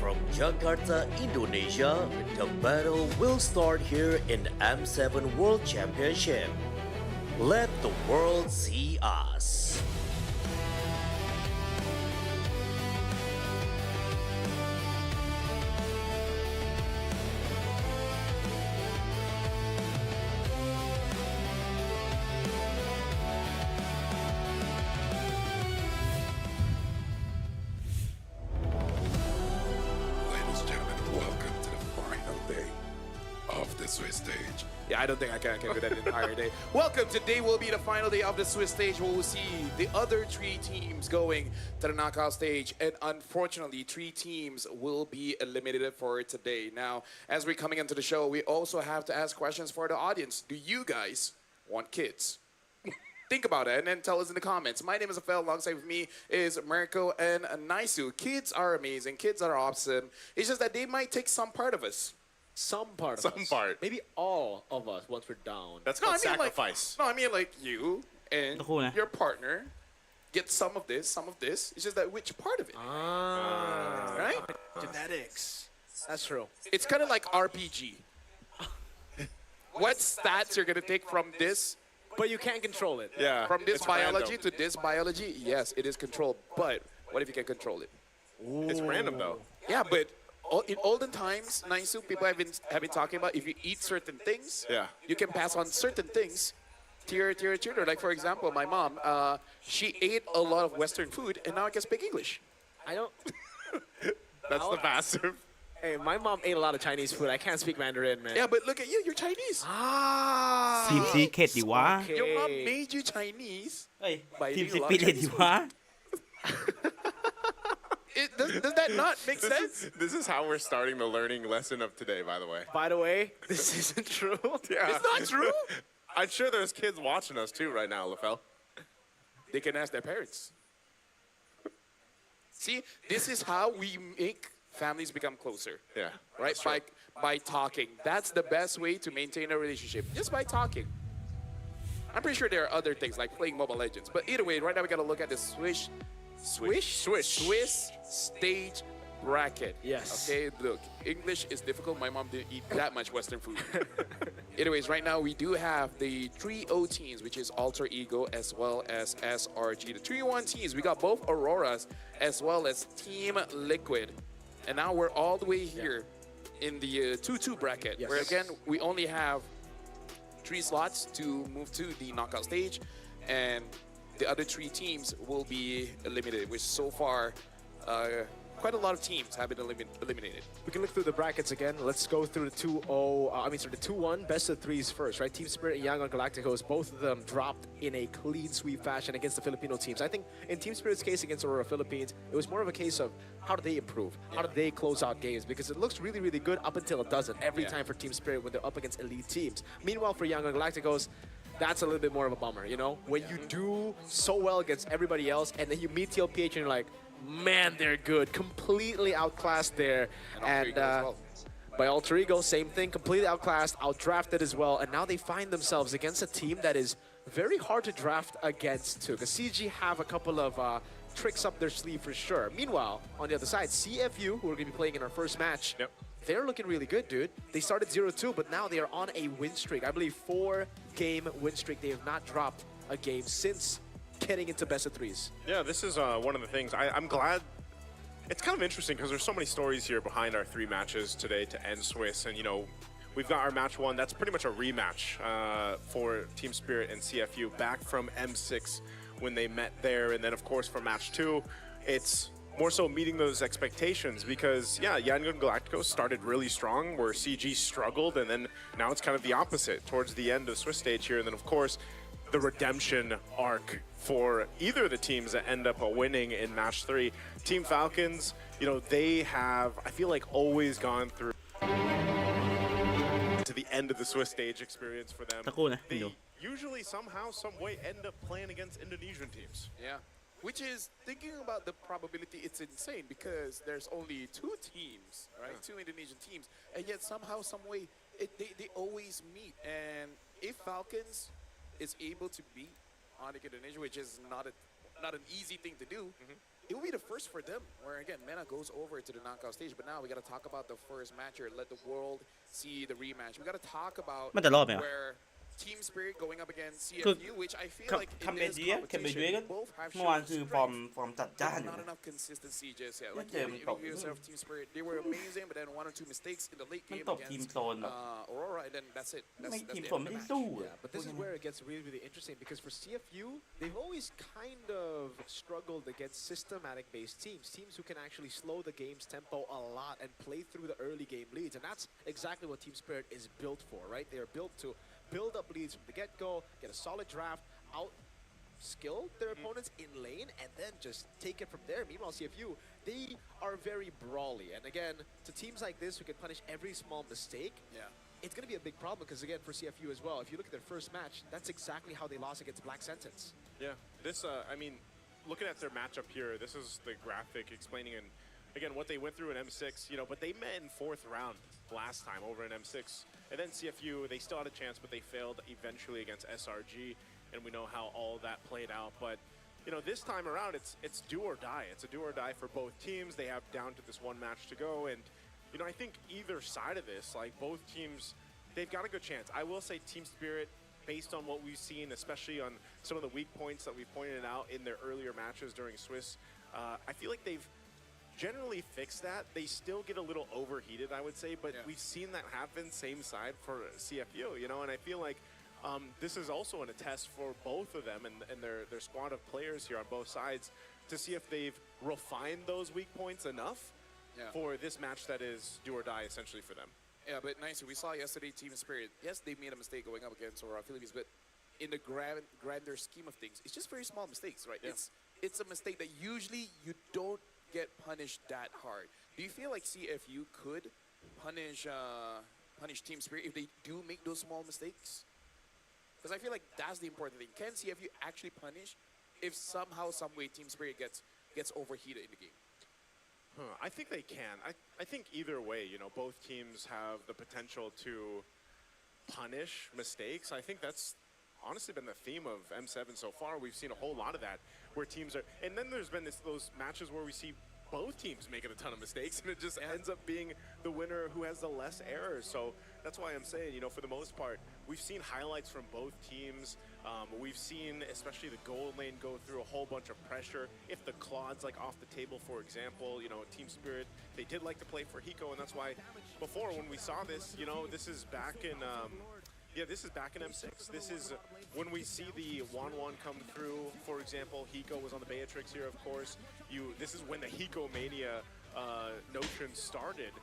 from Jakarta, Indonesia, the battle will start here in the M7 World Championship. Let the world see us. Swiss stage. Yeah, I don't think I can do that entire day. Welcome. Today will be the final day of the Swiss stage. Where we'll see the other three teams going to the knockout stage, and unfortunately, three teams will be eliminated for today. Now, as we're coming into the show, we also have to ask questions for the audience. Do you guys want kids? Think about it and then tell us in the comments. My name is Afel. Alongside with me is Marco and Naisu. Kids are amazing. Kids are awesome. It's just that they might take some part of us. Some part of us. Maybe all of us once we're down. That's called sacrifice. I mean like you and your partner get some of this, some of this. It's just that which part of it? Right? Genetics. That's true. It's kind of like RPG. What stats you're going to take from this? But you can't control it. Yeah. From this biology to this biology, yes, it is controlled. But what if you can control it? Ooh. It's random though. Yeah, but in olden times, Naisu, people have been talking about if you eat certain things, you can pass on certain things to your children. Like, for example, my mom, she ate a lot of Western food, and now I can speak English. I don't... That's the passive. Hey, my mom ate a lot of Chinese food. I can't speak Mandarin, man. Yeah, but look at you. You're Chinese. Ah. ทีมซีเครตดิวะ Your mom made you Chinese. เฮ้ย by ทีม eating ส a lot ปิ of ริต Chinese ดิ food. วะ Does that not make sense? This is how we're starting the learning lesson of today, by the way. By the way, this isn't true. Yeah. It's not true. I'm sure there's kids watching us too right now, LaFell. They can ask their parents. See, this is how we make families become closer. Yeah. Right? By talking. That's the best way to maintain a relationship. Just by talking. I'm pretty sure there are other things like playing Mobile Legends. But either way, right now we got to look at the Swiss stage bracket. Yes. Okay, look, English is difficult. My mom didn't eat that much Western food. Anyways, right now we do have the 3-0 teams, which is Alter Ego as well as SRG. The 3-1 teams, we got both Auroras as well as Team Liquid. And now we're all the way here in the 2-2 bracket, where again, we only have 3 slots to move to the knockout stage, and the other 3 teams will be eliminated, which so far, quite a lot of teams have been eliminated. We can look through the brackets again. Let's go through the 2-0, the 2-1 best of threes first, right? Team Spirit and Yangon Galacticos, both of them dropped in a clean sweep fashion against the Filipino teams. I think in Team Spirit's case against Aurora Philippines, it was more of a case of how do they improve? How do they close out games? Because it looks really, really good up until it doesn't every time for Team Spirit when they're up against elite teams. Meanwhile, for Yangon Galacticos, that's a little bit more of a bummer, you know? When you do so well against everybody else and then you meet TLPH and you're like, man, they're good. Completely outclassed there. And by Alter Ego, same thing. Completely outclassed, outdrafted as well. And now they find themselves against a team that is very hard to draft against too. Because CG have a couple of tricks up their sleeve for sure. Meanwhile, on the other side, CFU, who are going to be playing in our first match, they're looking really good, dude. They started 0-2, but now they are on a win streak. I believe 4-game win streak. They have not dropped a game since getting into best of threes. Yeah, this is one of the things. I'm glad. It's kind of interesting because there's so many stories here behind our 3 matches today to end Swiss. And, you know, we've got our match 1. That's pretty much a rematch for Team Spirit and CFU back from M6 when they met there. And then, of course, for match 2, it's more so meeting those expectations because, yeah, Yangon Galacticos started really strong where CG struggled. And then now it's kind of the opposite towards the end of Swiss stage here. And then, of course, the redemption arc for either of the teams that end up winning in match 3. Team Falcons, you know, they have, I feel like, always gone through to the end of the Swiss stage experience for them. They usually somehow, some way end up playing against Indonesian teams. Yeah, which is, thinking about the probability, it's insane because there's only 2 teams, right? 2 Indonesian teams, and yet somehow, some way, they always meet. And if Falcons is able to beat Onic Indonesia, which is not an easy thing to do. It will be the first for them, where again, MENA goes over to the knockout stage. But now we got to talk about the first match here. Let the world see the rematch. We got to talk about มันจะรอบไหมวะ where Team Spirit going up against คือ CFU, which I feel like คั in มเบ this เดียแคมเบเดีย competition ก็ both have เมื่อวาน shown คือฟ strength, อร์มจัดจ้านอยู่ not นะ enough consistency just yet. Like เจอมันตบ you yourself, Team Spirit, they were amazing, but then 1 or 2 mistakes in the late มัน game ตบทีม against โซนแบบ Aurora, and then that's it. ไม่ That's ทีม the โซ end น of the ไม่ได้ match. สู้อะ But this is where it gets really, really interesting because for CFU, they've always kind of struggled against systematic-based teams who can actually slow the game's tempo a lot and play through the early game leads. And that's exactly what Team Spirit is built for, right? They are built to build up leads from the get-go, get a solid draft, out-skill their opponents in lane, and then just take it from there. Meanwhile, CFU, they are very brawly. And again, to teams like this who can punish every small mistake, Yeah. it's going to be a big problem because, again, for CFU as well, if you look at their first match, that's exactly how they lost against Black Sentence. Yeah, this, I mean, looking at their matchup here, this is the graphic explaining, and again, what they went through in M6, you know, but they met in 4th round last time over in M6. And then CFU, they still had a chance, but they failed eventually against SRG, and we know how all that played out. But, you know, this time around, it's do or die. It's a do or die for both teams. They have down to this one match to go, and, you know, I think either side of this, like both teams, they've got a good chance. I will say Team Spirit, based on what we've seen, especially on some of the weak points that we pointed out in their earlier matches during Swiss, I feel like they've generally fixed that. They still get a little overheated, I would say, but Yeah. we've seen that happen same side for CFU, you know, and I feel like this is also a test for both of them and their squad of players here on both sides to see if they've refined those weak points enough Yeah. for this match that is do or die essentially for them. Yeah, but nice. We saw yesterday Team Spirit. Yes, they made a mistake going up against Aurora Philippines, but in the grander scheme of things, it's just very small mistakes, right? Yeah. It's a mistake that usually you don't get punished that hard. Do you feel like CFU could punish Team Spirit if they do make those small mistakes? Because I feel like that's the important thing. Can CFU actually punish if somehow, some way, Team Spirit gets overheated in the game? I think they can. I think either way, you know, both teams have the potential to punish mistakes. I think that's honestly been the theme of M7 so far. We've seen a whole lot of that where teams are, and then there's been those matches where we see both teams making a ton of mistakes and it just ends up being the winner who has the less errors. So that's why I'm saying, you know, for the most part, we've seen highlights from both teams. We've seen especially the gold lane go through a whole bunch of pressure. If the Claude's like off the table, for example, you know, Team Spirit, they did like to play for Hiko, and that's why before when we saw this, you know, this is back in this is back in M6. This is when we see the 1-1 come through. For example, Hiko was on the Beatrix here, of course. This is when the Hiko Mania notion started.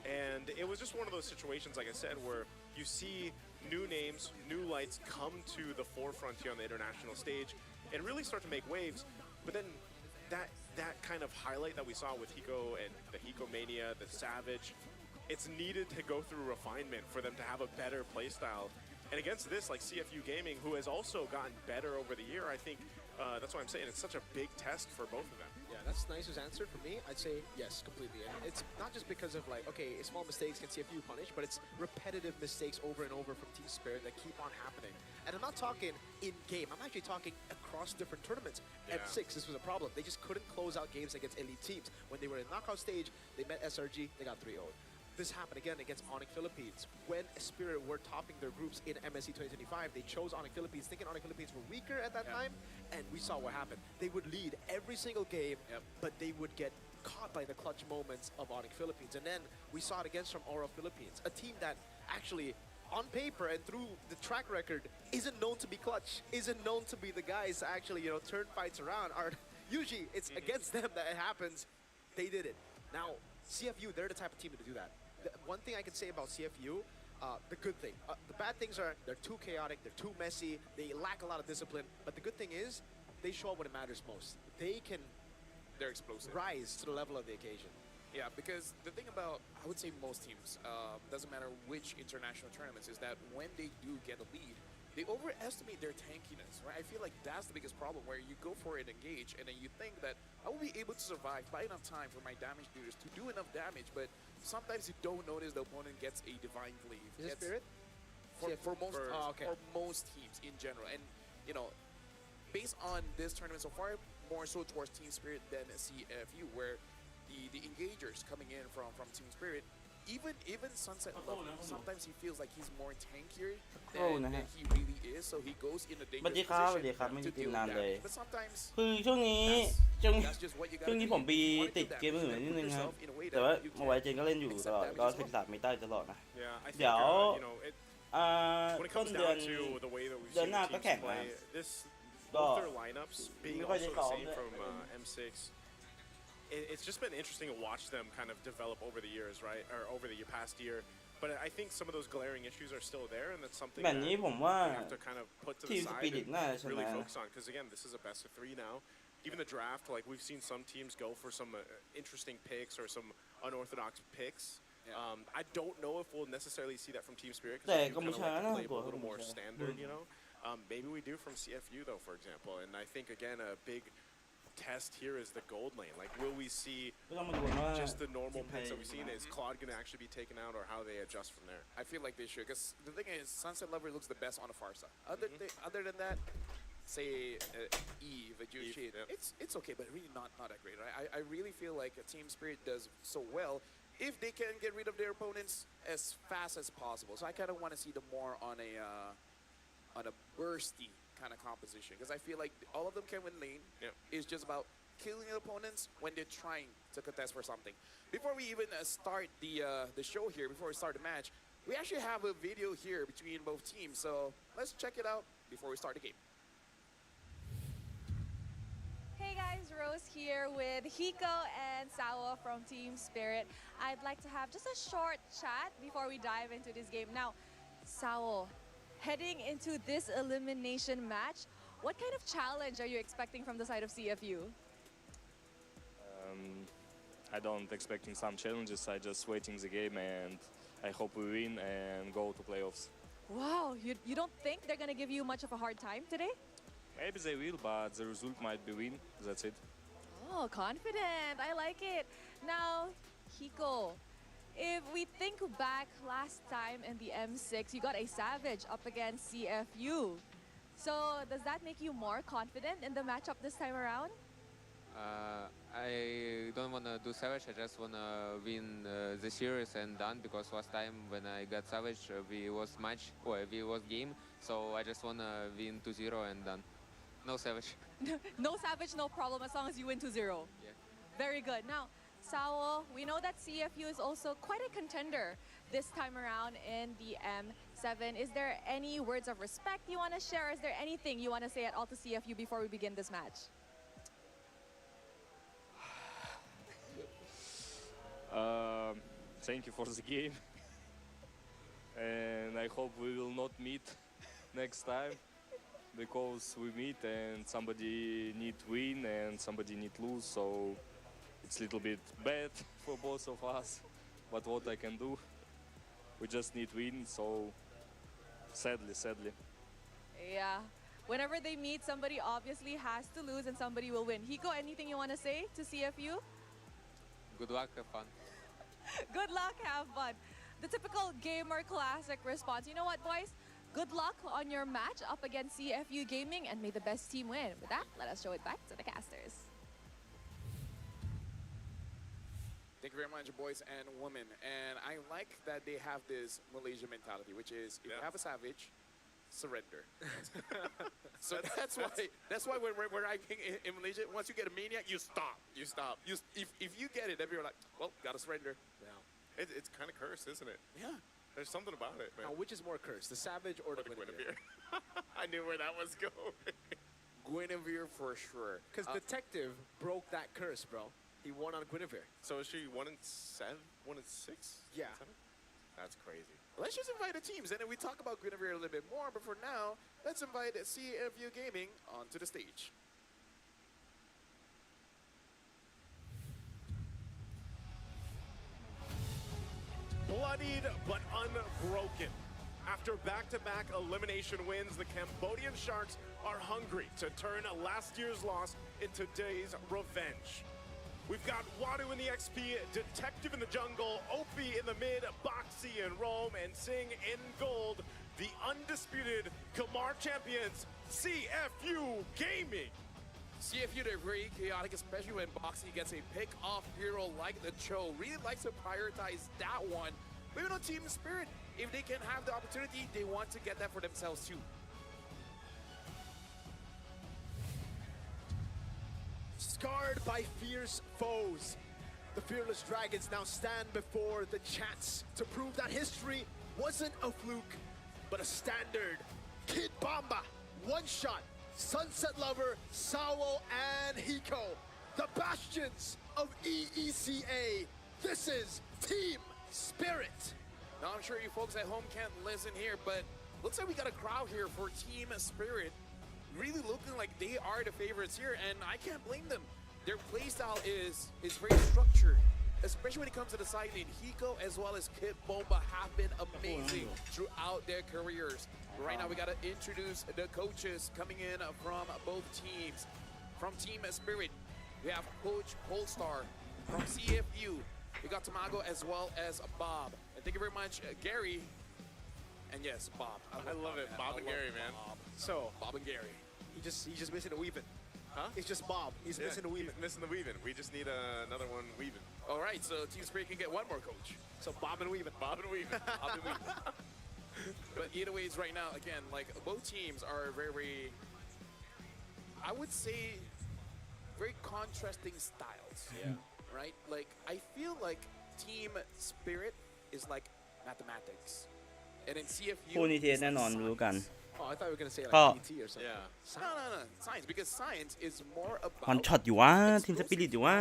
And it was just one of those situations, like I said, where you see new names, new lights come to the forefront here on the international stage and really start to make waves. But then that kind of highlight that we saw with Hiko and the Hiko Mania, the Savage, it's needed to go through refinement for them to have a better playstyle. And against this, like CFU Gaming, who has also gotten better over the year, I think that's why I'm saying it's such a big test for both of them. Yeah, that's Nice's answer. For me, I'd say yes, completely. And it's not just because of like, okay, small mistakes can CFU punish, but it's repetitive mistakes over and over from Team Spirit that keep on happening. And I'm not talking in-game. I'm actually talking across different tournaments. Yeah. M6, this was a problem. They just couldn't close out games against elite teams. When they were in knockout stage, they met SRG, they got 3-0. This happened again against Onic Philippines. When Spirit were topping their groups in MSC 2025, they chose Onic Philippines, thinking Onic Philippines were weaker at that time, and we saw what happened. They would lead every single game, but they would get caught by the clutch moments of Onic Philippines. And then we saw it against from Aura Philippines, a team that actually, on paper and through the track record, isn't known to be clutch, isn't known to be the guys to actually, you know, turn fights around. Usually it's against them that it happens. They did it. Now, CFU, they're the type of team to do that. The one thing I can say about CFU, the good thing. The bad things are they're too chaotic, they're too messy, they lack a lot of discipline. But the good thing is they show up when it matters most. They're explosive. Rise to the level of the occasion. Yeah, because the thing about, I would say most teams, doesn't matter which international tournaments, is that when they do get a lead, they overestimate their tankiness, right? I feel like that's the biggest problem, where you go for it, engage, and then you think that I will be able to survive by enough time for my damage dealers to do enough damage, but sometimes you don't notice the opponent gets a divine cleave. Is it Spirit? For most okay. for most teams in general, and you know, based on this tournament so far, more so towards Team Spirit than CFU, where the engagers coming in from Team Spirit, even Sunset Love, sometimes he feels like he's more tankier than he really is, so he goes in a สวัสดี dangerous ครับสวัสดี position ครับไม่ได้ to กิน deal นาน with เลย damage. But sometimes คือช่วงนี้ that's just what you ช่วง gotta นี้ do. ผมมี You wanna ติด do that, เกมอื่น you นิดนึง put ครับ yourself in a way แต่ว่า that you มาไวเจนก็เล่นอยู่ accept ตลอด damage ก็ as ศึ well. กษาไม่ได้ตลอดนะ Yeah, I think เดี๋ยว you know it. ต้ When น it comes เดือน down to the way that we've เดือน seen หน้า the ก็ teams แข่งนะ play, this ก็ both their lineups being ไม่ค่อย also ได้ the ซ้อม same ด้วย from M6. It's just been interesting to watch them kind of develop over the years, right? Or over the past year. But I think some of those glaring issues are still there, and that's something แบบนี้ that ผมว่า we have to kind of put to ที the มส side ปิริต and น่าจะช really นะ focus on. Because again, this is a best of 3 now. Even the draft, like we've seen some teams go for some interesting picks or some unorthodox picks. I don't know if we'll necessarily see that from Team Spirit because they do kind of like to play a little more standard, you know. Maybe we do from CFU though, for example. And I think again a big test here is the gold lane. Like, will we see ก็ต้องมาดูว่า just the normal ทีมไทย picks that we've seen? Is Claude going to actually be taken out, or how they adjust from there? I feel like they should, because the thing is, Sunset Lover looks the best on the far side. Other than that, say Eve, Jushid, yeah. it's okay, but really not that great. Right? I really feel like Team Spirit does so well if they can get rid of their opponents as fast as possible. So I kind of want to see them more on a bursty kind of composition, because I feel like all of them can win lane. Yeah. It's just about killing the opponents when they're trying to contest for something. Before we even start the show here, before we start the match, we actually have a video here between both teams. So let's check it out before we start the game. Hey guys, Rose here with Hiko and Sawa from Team Spirit. I'd like to have just a short chat before we dive into this game. Now, Sawa, heading into this elimination match, what kind of challenge are you expecting from the side of CFU? I don't expecting some challenges. I just waiting the game, and I hope we win and go to playoffs. Wow, you don't think they're going to give you much of a hard time today? Maybe they will, but the result might be win. That's it. Oh, confident. I like it. Now, Hiko, if we think back last time in the M6, you got a Savage up against CFU. So does that make you more confident in the matchup this time around? I don't want to do Savage. I just want to win the series and done, because last time when I got Savage, we was game. So I just want to win 2-0 and done. No Savage. No Savage, no problem, as long as you win 2-0. Yeah. Very good. Now, Sao, we know that CFU is also quite a contender this time around in the M7. Is there any words of respect you want to share? Is there anything you want to say at all to CFU before we begin this match? Thank you for the game, and I hope we will not meet next time, because we meet and somebody need win and somebody need lose, so it's a little bit bad for both of us. But what I can do, we just need win. So sadly. Yeah. Whenever they meet, somebody obviously has to lose and somebody will win. Hiko, anything you want to say to CFU? Good luck, have fun. Good luck, have fun. The typical gamer classic response. You know what, boys? Good luck on your match up against CFU Gaming, and may the best team win. With that, let us show it back to the casters. Thank you very much, boys and women. And I like that they have this Malaysia mentality, which is if you have a Savage, surrender. So that's why when we're in Malaysia, once you get a Maniac, you stop. If you get it, then you're like, well, gotta surrender. Yeah. It's kind of cursed, isn't it? Yeah. There's something about it, man. Now, which is more cursed, the Savage or the Guinevere? I knew where that was going. Guinevere for sure. Because Detective broke that curse, bro. He won on Guinevere. So is she 1-7, 1-6? Yeah. 7? That's crazy. Let's just invite the teams, and then we talk about Guinevere a little bit more. But for now, let's invite CFU Gaming onto the stage. Bloodied but unbroken. After back-to-back elimination wins, the Cambodian Sharks are hungry to turn last year's loss into today's revenge. We've got Wadu in the XP, Detective in the jungle, Opie in the mid, Boxy in Rome, and Singh in gold. The undisputed Kamar champions CFU Gaming. CFU, they're very chaotic, especially when Boxy gets a pick-off hero like the Cho. Really likes to prioritize that one. But even on Team Spirit, if they can have the opportunity, they want to get that for themselves too. Scarred by fierce foes, the Fearless Dragons now stand before the chance to prove that history wasn't a fluke, but a standard. Kid Bomba, One Shot, Sunset Lover, Sawo, and Hiko, the bastions of EECA. This is Team Spirit. Now, I'm sure you folks at home can't listen here, but looks like we got a crowd here for Team Spirit. Really looking like they are the favorites here, and I can't blame them. Their playstyle is very structured, especially when it comes to the side lane. Hiko as well as Kid Bomba have been amazing throughout their careers. Right now, we got to introduce the coaches coming in from both teams. From Team Spirit, we have Coach Polestar. From CFU, we got Tamago as well as Bob. And thank you very much, Gary. And yes, Bob. I love it. Bob and Gary, man. So, Bob and Gary. he's just missing a weaving. Huh? It's just Bob. He's missing a weaving. He's missing the weaving. We just need another one weaving. All right, so Team Spirit can get one more coach. So Bob and weaving. Bob and weaving. Bob and weaving. But either ways, right now, again, like both teams are very, I would say, very contrasting styles. Yeah. Right? Like, I feel like Team Spirit is like mathematics. And in CFU, คู่นี้เทส it's แน่ like นอน science. รู้กัน Oh, I thought we were gonna say like ก็ PT or something. Yeah. No, science, because science is more about ฮอนช็อตอยู่วะทีมสปิริตอยู่วะ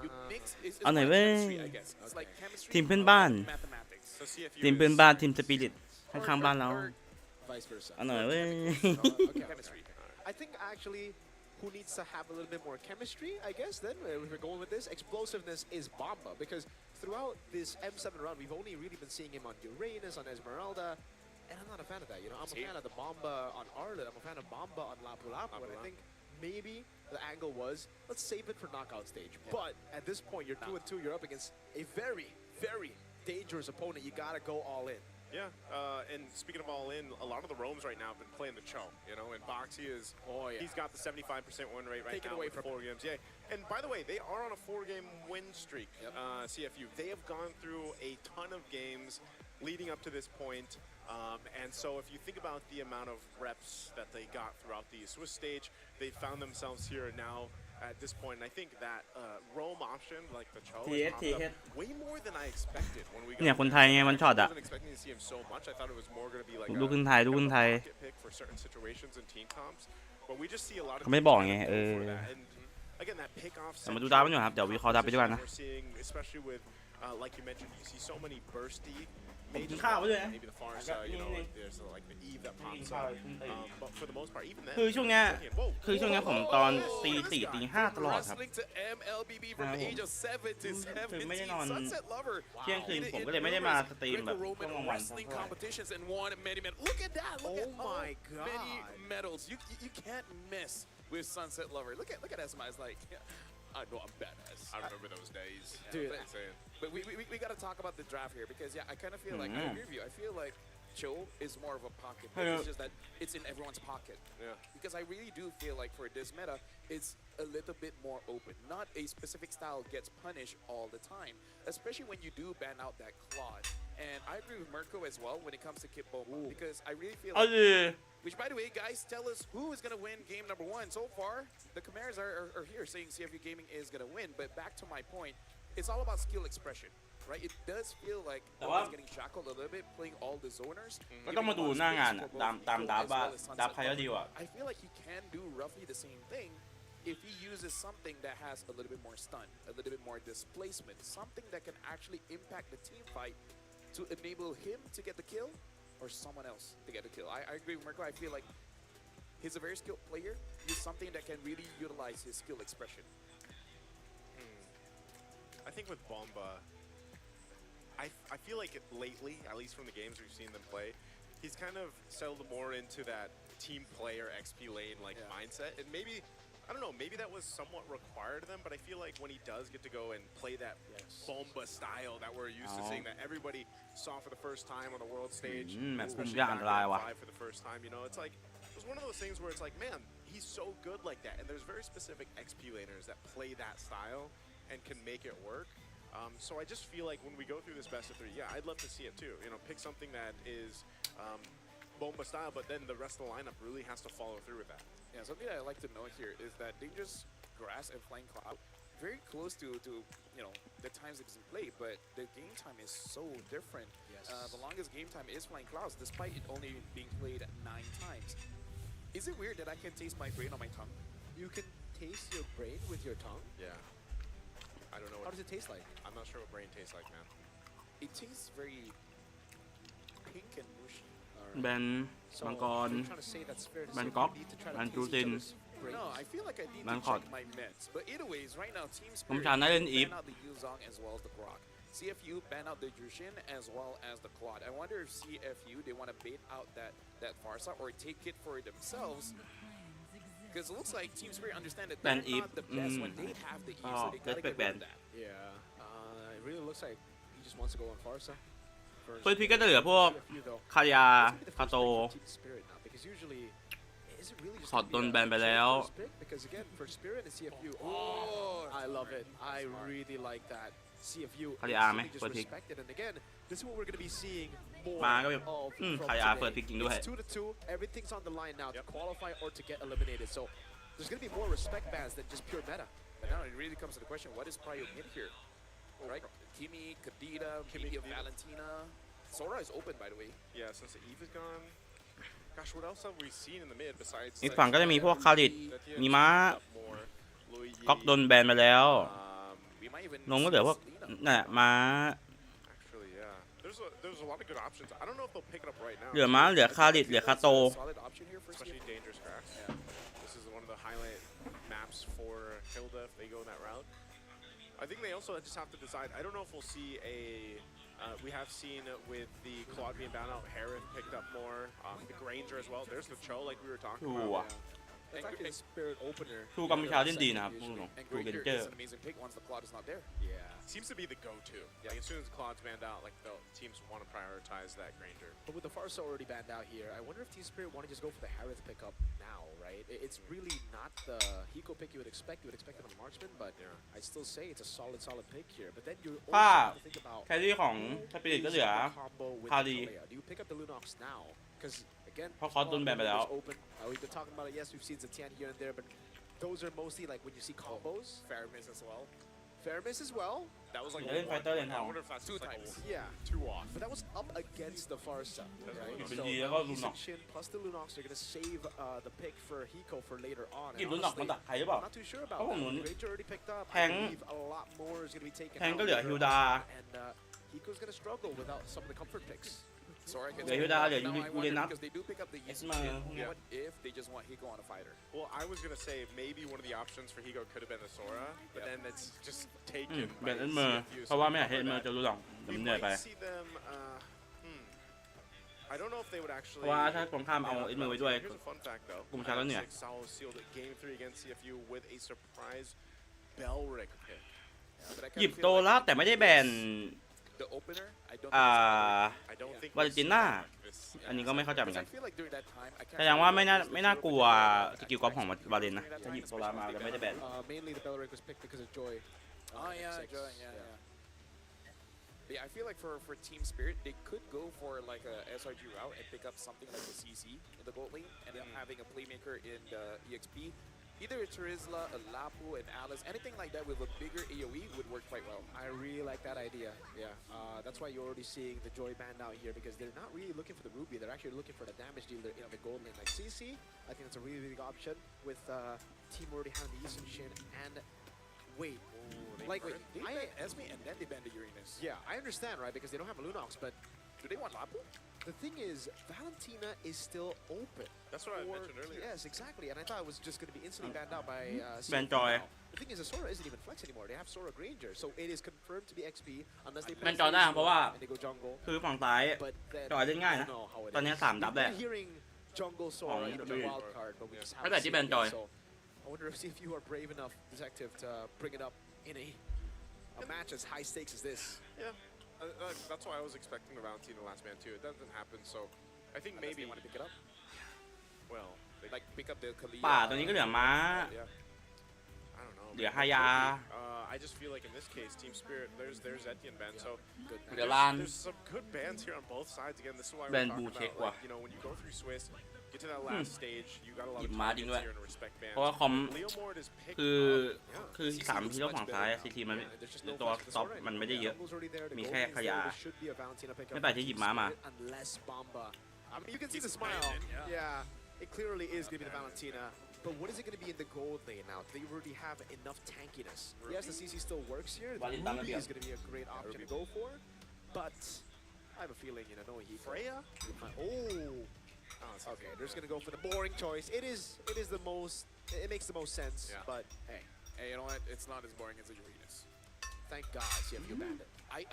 you mix, it's เอาหน่อย like เว้ย chemistry, I guess. It's like chemistry ทีมเพื่อนบ้าน and mathematics. So CFU ทีมเพื่อนบ้านทีมสปิริตข้างๆบ้านเรา Vice versa. เอาหน่อยเว้ย Okay. Chemistry. I think actually who needs to have a little bit more chemistry, I guess, then, if we're going with this, explosiveness is Bomba, because throughout this M7 run, we've only really been seeing him on Uranus, on Esmeralda, and I'm not a fan of that, you know? I'm a fan of the Bomba on Arlet, I'm a fan of Bomba on Lapu Lapu, and I think maybe the angle was, let's save it for knockout stage. But at this point, you're 2-2, you're up against a very, very dangerous opponent. You gotta go all in. Yeah, and speaking of all in, a lot of the roams right now have been playing the Cho, you know, and Boxy is, he's got the 75% win rate right Take it now away with from 4 games. Yeah, and by the way, they are on a 4-game win streak, CFU. They have gone through a ton of games leading up to this point, and so if you think about the amount of reps that they got throughout the Swiss stage, they found themselves here now at this point, and I think that roam option, like the Cho, has popped up way more than I expected when we got เนี่ยคนไทยไงมันช็อต I อะ wasn't expecting to see him so much. I thought it was more going to be like ลูกครึ่งไทย kind ลูก of ครึ่ง a ไทย pocket pick for certain situations and team comps. But we just see a lot of เขาไม่บอกไง teams เอ go อ for that. And again, that pick off แต่มาดูดาวกันอยู่ครับเดี๋ยววิเคราะห์ดาวไปด้วยกันนะ we're seeing, especially with like you mentioned, you see so many bursty ผมกิน mages. ข้าวไปด้วยนะ Maybe the far side, you know, like there's like the Eve that pops up. But for the most part, even then, คือช่วงเนี้ย whoa, คือช่วงเนี้ยผมตอนตีสี่ตีห้าตลอดครับ Wrestling to MLBB from the age of 7 to คือไม่ได้นอน 17. Sunset Lover. เที่ยงคืนผมก็เลยไม่ได้มาสตรีมแบบช่วงกลาง Greco-Roman วัน wrestling เท่าไหร่ competitions and won many medals. Look at that! Look Oh at my how many God. medals. You can't miss with Sunset Lover. Look at Esma. It's like, I know I'm badass. I remember those days. Dude, But we got to talk about the draft here because I kind of feel like I agree with you. I feel like Cho is more of a pocket. It's just that it's in everyone's pocket. Yeah. Because I really do feel like for this meta, it's a little bit more open. Not a specific style gets punished all the time, especially when you do ban out that Claude. And I agree with Mirko as well when it comes to Kip Bomba because I really feel เอา like, ดิ which by the way, guys, tell us who is going to win game number 1. So far, the Chimeras are here saying CFU Gaming is going to win. But back to my point, it's all about skill expression. Right? It does feel like Bomba's getting shackled a little bit, playing all the zoners. ก็ต้องมาดูหน้างานอะตามดับว่าดับใครก็ดีกว่า I feel like he can do roughly the same thing if he uses something that has a little bit more stun, a little bit more displacement, something that can actually impact the team fight to enable him to get the kill or someone else to get the kill. I agree with Marco. I feel like he's a very skilled player. He's something that can really utilize his skill expression. I think with Bomba, I feel like lately, at least from the games we've seen them play, he's kind of settled more into that team player XP lane like mindset. And maybe, I don't know, maybe that was somewhat required of them, but I feel like when he does get to go and play that Bomba style that we're used to seeing, that everybody saw for the first time on the world stage, Mm, especially yeah, back right, in wow. 5 for the first time, you know, it's like, was one of those things where it's like, man, he's so good like that. And there's very specific XP laners that play that style and can make it work. So I just feel like when we go through this best of 3, yeah, I'd love to see it too. You know, pick something that is Bomba style, but then the rest of the lineup really has to follow through with that. Yeah, something that I like to know here is that Dangerous Grass and Flying Cloud very close to you know the times it's been played, but the game time is so different. Yes. The longest game time is Flying Clouds, despite it only being played 9 times. Is it weird that I can taste my brain on my tongue? You can taste your brain with your tongue. Yeah. I don't know How what does it taste like? I'm not sure what brain tastes like, man. It tastes very pink and mushy. แบน So มังกร you're trying to say that Spirit and แบน CFU ก๊อก need to try to แบน taste จู each ติน other's brains. No, I feel like I need to Bangkok. check my meds. But anyways, right now, Team ผม Spirit ชาได้เล่นอีฟ ban out the Yuzong as well as the Grok. CFU ban out the Yushin as well as the Claude. I wonder if CFU, they want to bait out that Farsa or take it for themselves. Because it looks like Team Spirit understand that Ban they're Eve. not the best when they have the Eve, so they gotta respect get rid ban. of that. Yeah, it really looks like he just wants to go on Farsa. เพื่อนพี่ก็จะเหลือพวก CFU though. คายา This will be the คา first โต pick for Team Spirit now, because usually is it really just ขอด gonna โดน be แบนไป a แล้ว first pick? Because again, for Spirit and CFU, I love it. I really like that. CFU คายาไหม instantly just เปิดพิก respected, and again, this is what we're gonna be seeing more มาก็แบบ of คายา from เปิด today. พิกจริงด้วย It's 2-2. Everything's on the line now to qualify or to get eliminated. So there's gonna be more respect bans than just pure meta. But now it really comes to the question, what is Prio mid here? Right? Kimi, Kadita, maybe a Valentina. Sora is open, by the way. Yeah, since the Eve is gone. Gosh, what else have we seen in the mid besides อีกฝั่งก็จะมีพวกคาริด Zetian มีม้า picked up more, Louis Yi, ก๊อกโดนแบนไปแล้ว We might even นงก็เหลือพวก see Selena. นั่นแหละม้า Actually, yeah. There's a lot of good options. I don't know if they'll pick it up right now. เหลือม้าเหลือคาริดเหลือคาโต Solid option here for Especially CFU. Dangerous Grass. This is one of the highlight maps for Hilda if they go that route. I think they also just have to decide. I don't know if we'll see a. We have seen with the Claude being bound out, Heron picked up more. The Granger as well. There's the Cho like we were talking ถูก about. อ่ะ It's actually the Spirit opener. ทูกัมพูชาเล่นดีนะครับพูดตรง And ทูเรน Granger เจอ is ร์ an amazing pick once the Claude is not there. Yeah. Seems to be the go-to. Like as soon as Claude's banned out, like the teams want to prioritize that Granger. But with the Farsa already banned out here, I wonder if Team Spirit want to just go for the Harith pickup now, right? It's really not the Hiko pick you would expect. You would expect it on the Marksman, but Yeah. I'd still say it's a solid pick here. But then you also ถ้า have to think about แครี่ของสปิริตก็เหลือ the combo with Kali. Kalea. Do you pick up the Lunox now? Because again, เพราะเขาโดนแบนไปแล้ว open. We've been talking about it. Yes, we've seen Zetian here and there, but those are mostly like when you see combos. Fairness as well. Fairness as well. That was like Yeah, one. fighter in I town. wonder if that's Two just like times. Yeah. two off. But that was up against the Farsa, right? Lunox. So Yeah, now Lunox. Shin plus the Lunox are going to save the pick for Hiko for later on. กิ And บลุ้นออกมา honestly, ดักใครหรือเปล่า I'm not too sure about เพราะผมหนุน that. Ranger already picked up. I Tang. believe a lot more is going to be taken แทง out ก็เหลือ later ฮิวดา on. And Hiko's going to struggle without some of the comfort picks. Sora gets Yeah, picked Hilda, up. yeah, Now you I did wonder enough. because they do pick up the It's Yeezy my- kid. yeah. What if they just want Hiko on a fighter? Well, I was gonna say maybe one of the options for Higo could have been the Sora, but Yeah. then it's just อืม taken แบ by นเอ็นเมอร์ CFU. เพราะว่าไม่อยากให้เอ็นเมอร์จะรู้หรอก We มันเหนื่อยไป might see them. I don't know if they would เพ actually. ราะว่าถ้าตรงข้ามเอาเอ็นเมอร์ไว้ด้วย Here's a fun fact though. กลุ่มชาแล้วเหนื่อย Sao sealed it game 3 against CFU with a surprise Belric pick. But I หยิบ kinda โต feel ละ like แต่ไม่ได้แบน the opener. I don't. อ่า I don't think. Valentina we'll see that this- อันนี้ก็ไม่เข้าใจเหมือนกัน I feel like during that time, I can't แสดงว่า remember ไม่น่า if it was ไม่น่ากลัว Belric สกิลกอล์ฟของวาเลนนะ during that ถ้าหยิบ time, โซลามาแล้วไม่ได้แบน Mainly the Belric was picked because of Joy. Oh yeah, Six. Joy, yeah. Yeah, I feel like for Team Spirit, they could go for like a SRG route and pick up something like a CC in the gold lane, and then having a playmaker in the EXP. Either a Terizla, a Lapu, an Alice, anything like that with a bigger AoE would work quite well. I really like that idea. Yeah, that's why you're already seeing the Joy band out here, because they're not really looking for the Ruby. They're actually looking for the damage dealer in the gold lane. Like CC, I think that's a really, really good option with team already having the Yisun Shin and wait. Like, wait, They I, banned Esme and then they banned the Uranus. yeah, I understand, right? Because they don't have a Lunox, but Do they want Lapu? the thing is, Valentina is still open. That's what I for- mentioned earlier. Yes, exactly. And I thought it was just going to be instantly banned out by Ban CFU Joy. now. The thing is, the Sora isn't even flex anymore. They have Sora Granger, so it is confirmed to be XP unless they Ban play Joy ได้ Phase เพราะว่า and they go jungle. คือฝั่งซ้าย But then Joy เล่นง่าย I นะ don't know how it ตอนนี้ is. 3 ดับแหละ We're hearing jungle Sora, Oh, you know, yeah. the wild card, but we just I bet haven't you seen ban it Joy. yet. So I wonder if CFU are brave enough, detective, to bring it up in a match as high stakes as this. Yeah, that's why I was expecting the Valentina last man too. It doesn't happen, so I think Unless maybe. they want to pick it up. Well, like pick up the Kalia. ป่าตัวนี้ก็เหลือม้า Yeah. I don't know. เหลือฮายา I just feel like in this case, Team Spirit, there's Etienne band. So เหลือลาน there's some good bands here on both sides. Again, this is why we're Band talking blue check about, like, you know, when you go through Swiss, get to that last stage, you got a lot หยิ of บม้าจริง targets ด้วย here in a respect band. เพราะว่าคอม Leo Mord is picked คือ up. คือ3ทีมฝั่งซ้ายซีทีมันตัวท็อปมันไม่ได้เยอะ มีแค่ขยะ ไม่แปลกที่หยิบม้ามา Unless Bomba. I mean, you can see the smile. Yeah, it clearly is going to be the Valentina. But what is it going to be in the gold lane now? Do they already have enough tankiness? Yes, the CC still works here. The Ruby is going to be a great option to go for. But I have a feeling, you know, knowing he Freya. Oh, okay. They're just going to go for the boring choice. It is the most. It makes the most sense. Yeah. But hey, You know what? It's not as boring as Arenas. thank God CFU banned it.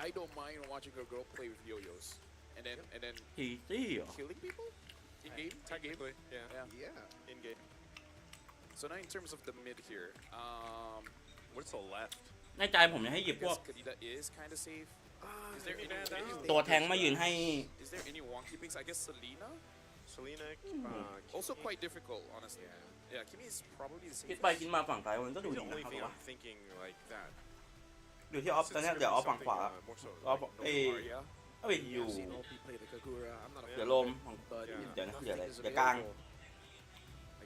I don't mind watching a girl play with yo-yos, and then ทีซี่เหรอ killing people in game. Tag game. Yeah. Yeah. In game. So now in terms of the mid here, What's the left? ในใจผมจะให้หยิบ I พวก guess Kadida is kind of safe. Is there any, any ตัวแทงมายืนให้ is there any wonky picks? I guess Selena. Selena. Also quite difficult, honestly. Yeah, Kimi is probably the คิด safest. ไปคิดมาฝั่งซ้ายมันก็ดู The ดีนะ only ครับ thing ว่า I'm thinking like that. อยู่ที่ออฟตอนนี้เดี๋ยวออฟฝั่งขวา More so ออฟ like เอ้ Maria. เอ้ยอยู่ I've seen OP play the Kagura. I'm not a เหลือ fan ล of ม it, ของ but เดี๋ยวนะเหลืออะไร nothing is เหลือกลาง available.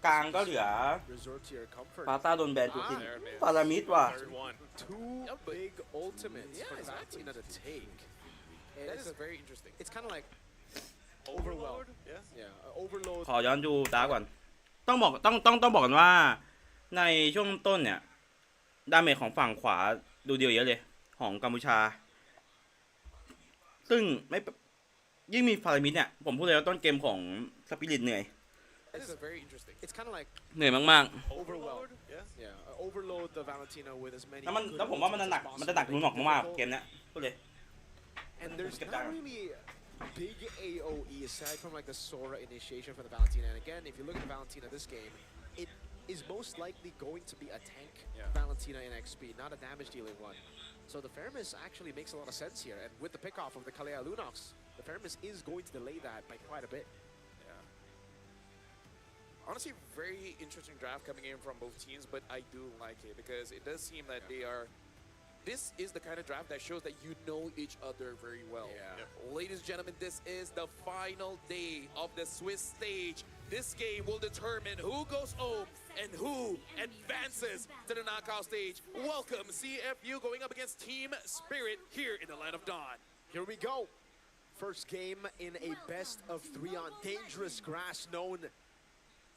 กลางก็เหลือ Resort to your comfort. ปาต้าโดนแบนกูทิ้ง There it is. ปารามิดว่ะ Third one. Two big ultimates Yeah, for the exactly. Valentina to take. That is very interesting. It's kind of like Overload. overload. ขอย้อนดูตาก่อน ต้องบอกกันว่า ในช่วงต้นเนี่ย ดาเมจของฝั่งขวาดูเดียวเยอะเลย ของกัมพูชา ซึ่งไม่ยิ่งมีฟารามิดเนี่ย ผมพูดเลยว่าต้นเกมของสปิริตเหนื่อย That is very interesting. It's kind of like เหนื่อยมาก overwhelm. Yeah, overload the Valentina with as many. ๆ แล้วผม good ว่ามันจะหนัก ultimates มันจะหนัก as นูนออกมาก possible. ๆเกมเนี้ยพูดเลย And there's Get not down. really big AOE aside from like the Sora initiation for the Valentina. And again, if you look at the Valentina this game, it is most likely going to be a tank Valentina in XP, not a damage dealing one. So the Fermis actually makes a lot of sense here. And with the pickoff of the Kalea Lunox, the Fermis is going to delay that by quite a bit. Honestly, very interesting draft coming in from both teams, but I do like it because it does seem that they are. This is the kind of draft that shows that you know each other very well. Ladies and gentlemen, this is the final day of the Swiss stage. This game will determine who goes home and who advances to the knockout stage. Welcome, CFU going up against Team Spirit here in the Land of Dawn. Here we go. First game in a best of 3 on dangerous grass known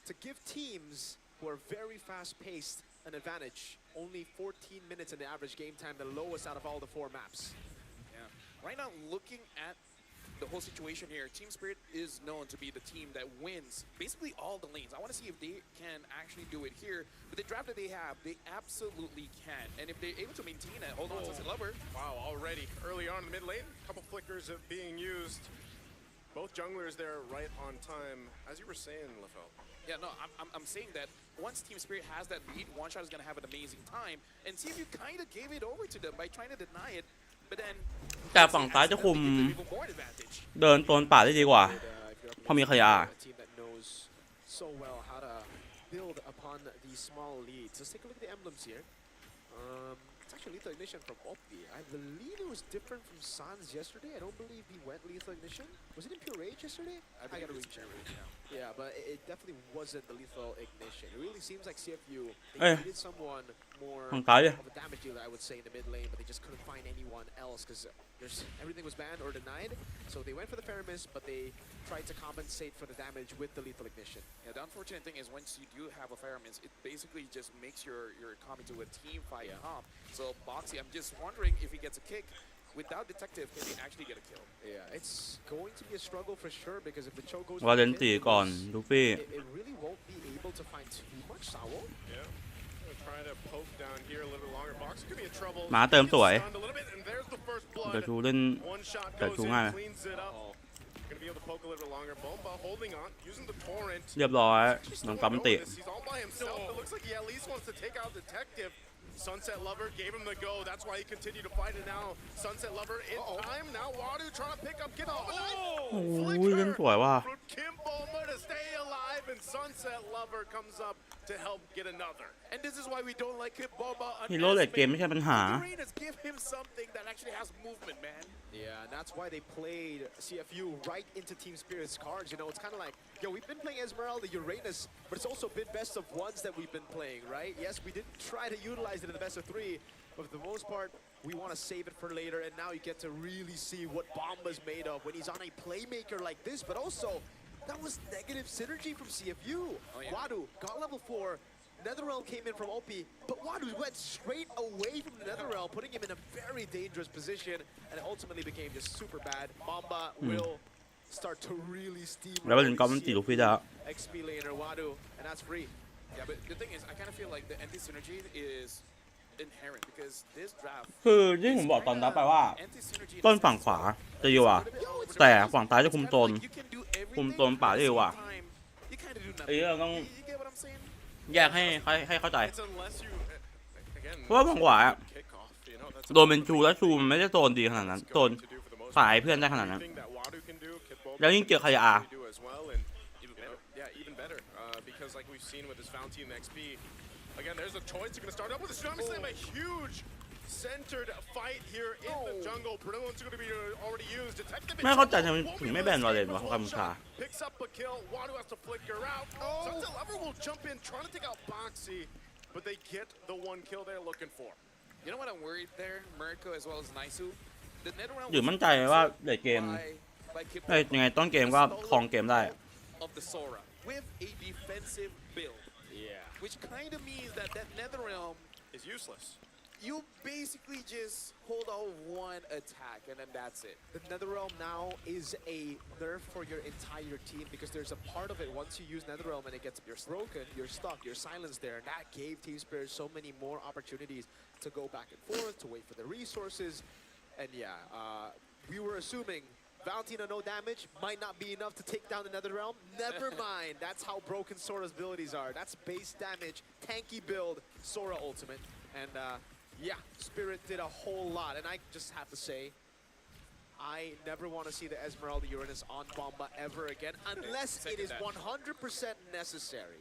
to give teams who are very fast-paced an advantage. Only 14 minutes in the average game time, the lowest out of all the 4 maps. Right now, looking at the whole situation here, Team Spirit is known to be the team that wins basically all the lanes. I want to see if they can actually do it here. With the draft that they have, they absolutely can. And if they're able to maintain it, hold on, Sunset Lover. Wow, already early on in the mid lane, couple flickers of being used. Both junglers there right on time. As you were saying, Lefel. Yeah, no, I'm saying that once Team Spirit has that lead, One Shot is going to have an amazing time. And see if you kind of gave it over to them by trying to deny it. But then, แต่ฝั่งซ้ายจะคุม even more advantage. เดินโซนป่าได้ดีกว่า If you're up พอมีขยะ a team that knows so well how to build upon these small leads. Let's take a look at the emblems here. It's actually Lethal Ignition from Opti. I believe it was different from Sans yesterday. I don't believe he went Lethal Ignition. Was it in Pure Rage yesterday? I gotta recheck. Yeah, but it definitely wasn't the Lethal Ignition. It really seems like CFU, they needed someone more ฝั่งซ้ายเลย of a damage dealer, I would say, in the mid lane, but they just couldn't find anyone else because everything was banned or denied. So they went for the Fermis, but they tried to compensate for the damage with the Lethal Ignition. Yeah, the unfortunate thing is once you do have a Fireman's, it basically just makes your comp into a team fight comp. So Boxy, I'm just wondering if he gets a kick. Without Detective, can he actually get a kill? Yeah, it's going to be a struggle for sure because if the choke goes วาเลน for ตี him, ก่อน ลูฟี่ it really won't be able to find too much Sawo. Yeah. Gonna try to poke down here a little bit longer. Box could be in trouble. หมาเติมสวย Stunned a little bit, and there's the first เดี๋ยว blood. ชูเล่น One shot Got goes two in,ง่าย cleans it up. Gonna be able to poke a little bit longer. Bomba holding on, using the torrent. เรียบร้อย Actually น้อง still ปั๊ม going ติ this. He's all by himself. It looks like he at least wants to take out Detective. Sunset Lover gave him the go. That's why he continued to fight it now. Sunset Lover in time. Now Wadu trying to pick up Kim Bomba. โอ้ยเล่นสวยว่ะ From Kim Bomba to stay alive. and Sunset Lover comes up to help get another. And this is why we don't like Kid Boba. ฮีโร่เลดเกมไม่ใช่ปัญหา Arenas give him something that actually has movement, man. Yeah, and that's why they played CFU right into Team Spirit's cards. You know, it's kind of like, yo, we've been playing Esmeralda, Uranus, but it's also been best of ones that we've been playing, right? Yes, we didn't try to utilize it in the best of 3, but for the most part, we want to save it for later, and now you get to really see what Bomba's made of when he's on a playmaker like this, but also, that was negative synergy from CFU. Oh, yeah. Wadu got level 4. Netherrealm came in from OP, but Wadu went straight away from the Netherrealm, putting him in a very dangerous position, and it ultimately became just super bad. Bomba will start to really steamroll แล้วเป็นกอล์ฟมันตีลูกพี่ได้ XP laner Wadu, and that's free. Yeah, but the thing is, I kind of feel like the anti-synergy is inherent because this draft. คือที่ผมบอกตอนนั้นไปว่า Anti-synergy ต้นฝั่งขวาจะอยู่อ่ะแต่ฝั่งซ้ายจะคุมโซน you can do คุม everything โซนป่าได้อยู่อ่ะ time. You kind of do ไอ้ nothing. เรื่องต้อง You get what I'm saying? แยกให้เข้าใจ It's unless you, again, เพราะว่าฝั่งขวาอะ kick off, you know, that's โดนเป็นชูแล้วชูมันไม่ได้โซนดีขนาดนั้นโซน to do for the most สายเพื่อนได้ขนาดนั้น Everything that Wadu can do, Kid Boba แล้วยิ่งเจอขยะ can do as well, and even better. Yeah, even better. Because like we've seen with this Fountain and XP, again, there's a choice. You're gonna start up with a Tsunami Slam, a huge centered fight here in the jungle. Brilliant's going to be already used. Detective ไม่เข้าใจทำไมถึงไม่แบนวอลเลนวะกัมพูชา picks up a kill. Wadu has to flicker out. Sunset Lover will jump in, trying to take out Boxy, but they get the one kill they're looking for. You know what I'm worried there, Mirko as well as Naisu. The Netherrealm หรือมั่นใจว่าเลดเกม by Kid ได้ยังไงต้นเกมก็ครองเกมได้ of the Sora with a defensive build. Yeah. Which kind of means that Netherrealm, Is useless. you basically just hold out one attack and then that's it. The Netherrealm now is a nerf for your entire team because there's a part of it once you use Netherrealm and it gets broken, you're stuck, you're silenced there, and that gave Team Spirit so many more opportunities to go back and forth, to wait for the resources, and yeah, we were assuming Valentina no damage might not be enough to take down the Netherrealm. Never mind, that's how broken Sora's abilities are. That's base damage, tanky build, Sora ultimate, and yeah, Spirit did a whole lot, and I just have to say, I never want to see the Esmeralda Uranus on Bomba ever again, unless it is 100% necessary.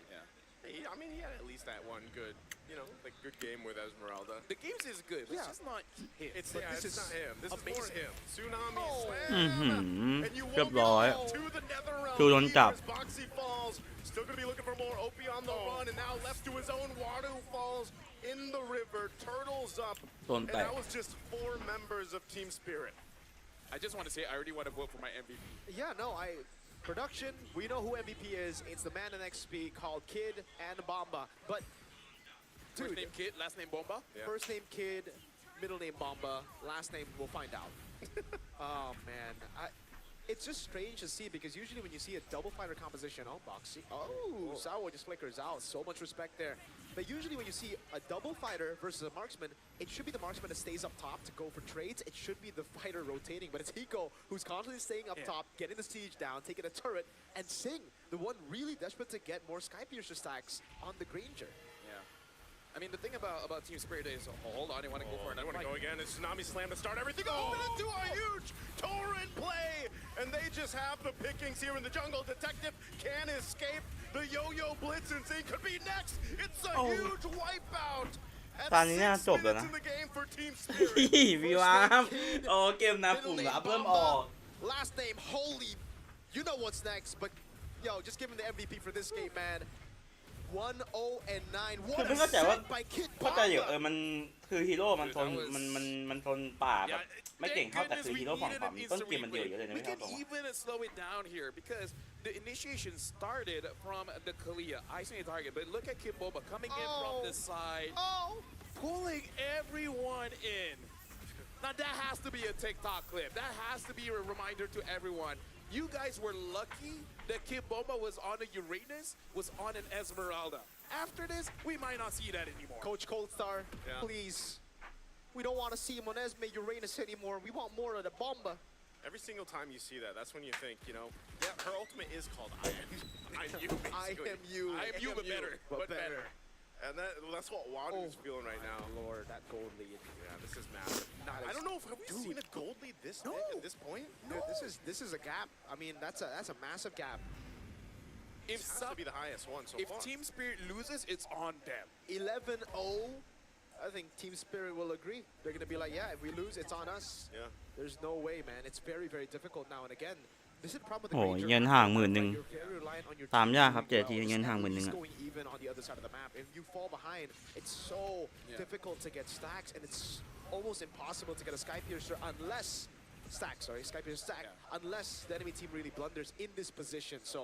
I mean, he had at least that one good, you know, like good game with Esmeralda. The games is good, but Yeah. it's just not him. It's But yeah, this it's is not him. This is for amazing. him. Tsunami Oh. Slam. And you เรียบ won't ร้อย get to the Netherrealm. ชูโดนจับ Here's Boxy falls. Still gonna be looking for more. OP on the run, and now left to his own. Wadu falls in the river. Turtles up. โดน And แตก that was just 4 members of Team Spirit. I just want to say I already want to vote for my MVP. Yeah, no, production, we know who MVP is. It's the man in XP called Kid and Bomba. But, First dude, name Kid, last name Bomba. Yeah. first name Kid, middle name Bomba, last name we'll find out. Oh, man. It's just strange to see because usually when you see a double fighter composition, oh, Boxy. Oh, Sawa just flickers out. So much respect there. But usually when you see a double fighter versus a marksman, it should be the marksman that stays up top to go for trades. It should be the fighter rotating. But it's Hiko who's constantly staying up top, getting the siege down, taking a turret, and Sing, the one really desperate to get more Sky Piercer stacks on the Granger. Yeah. I mean, the thing about Team Spirit is, hold on, I want to go for I another want to fight. go again. It's Tsunami Slam to start everything. Open into a huge torrent play. And they just have the pickings here in the jungle. Detective can escape. The yo-yo blitz and Zing could be next. It's a huge wipeout. At ตอนนี้น่า 6 จบแล้วนะ minutes in the game for Team Spirit. พี่วามโอ้เกมนะปุ่มลับเริ่มออก Last name, holy, you know what's next, but yo, just give him the MVP for this game, man. 1-0-9. คือ What เพิ่ a งเข้าใจว่า set by Kid เข้าใจอยู่ Bomba. มันคือฮีโร่มันทนมันทนป่าแบบ Yeah, ไม่เก่ง thank เท่าแต่ goodness คือ we ฮีโร่ฝั่ง needed ขวา an ต้น instant เกมมันเดียว replay. เยอะเลยนะ We ไม่ใช่ can ตรง even slow it down here because the initiation started from the Kalia, isolating target. But look at Kid Boba coming in from the side, pulling everyone in. Now that has to be a TikTok clip. That has to be a reminder to everyone. You guys were lucky that Kid Boba was on a Uranus, was on an Esmeralda. After this, we might not see that anymore. Coach Coldstar, Yeah. please. We don't want to see him on Esme Uranus anymore. We want more of the Bomba. Every single time you see that, that's when you think, you know, yeah, her ultimate is called I am you. I basically. am you. I am you, but better. But better. And that's what Wadu's feeling right now. Lord, that gold lead. Yeah, this is massive. I don't know if have we seen a gold lead this big at this point. Dude, this is a gap. I mean, that's a massive gap. If This has to be the highest one so if far. Team Spirit loses, it's on them. 11-0. I think Team Spirit will agree. They're going to be like, yeah, if we lose, it's on us. Yeah. There's no way, man. It's very, very difficult now. And again, this is the problem with the โอ้ Ranger เงินห่าง map, หมื่นหนึ่ง right? You're very reliant on your ตาม team ยากครับ doing เจอที well. เงินห่างหมื่นห He's นึ่งอะ going even on the other side of the map. If you fall behind, it's so difficult to get stacks, and it's almost impossible to get a Sky Piercer unless Sky Piercer stack, unless the enemy team really blunders in this position. So,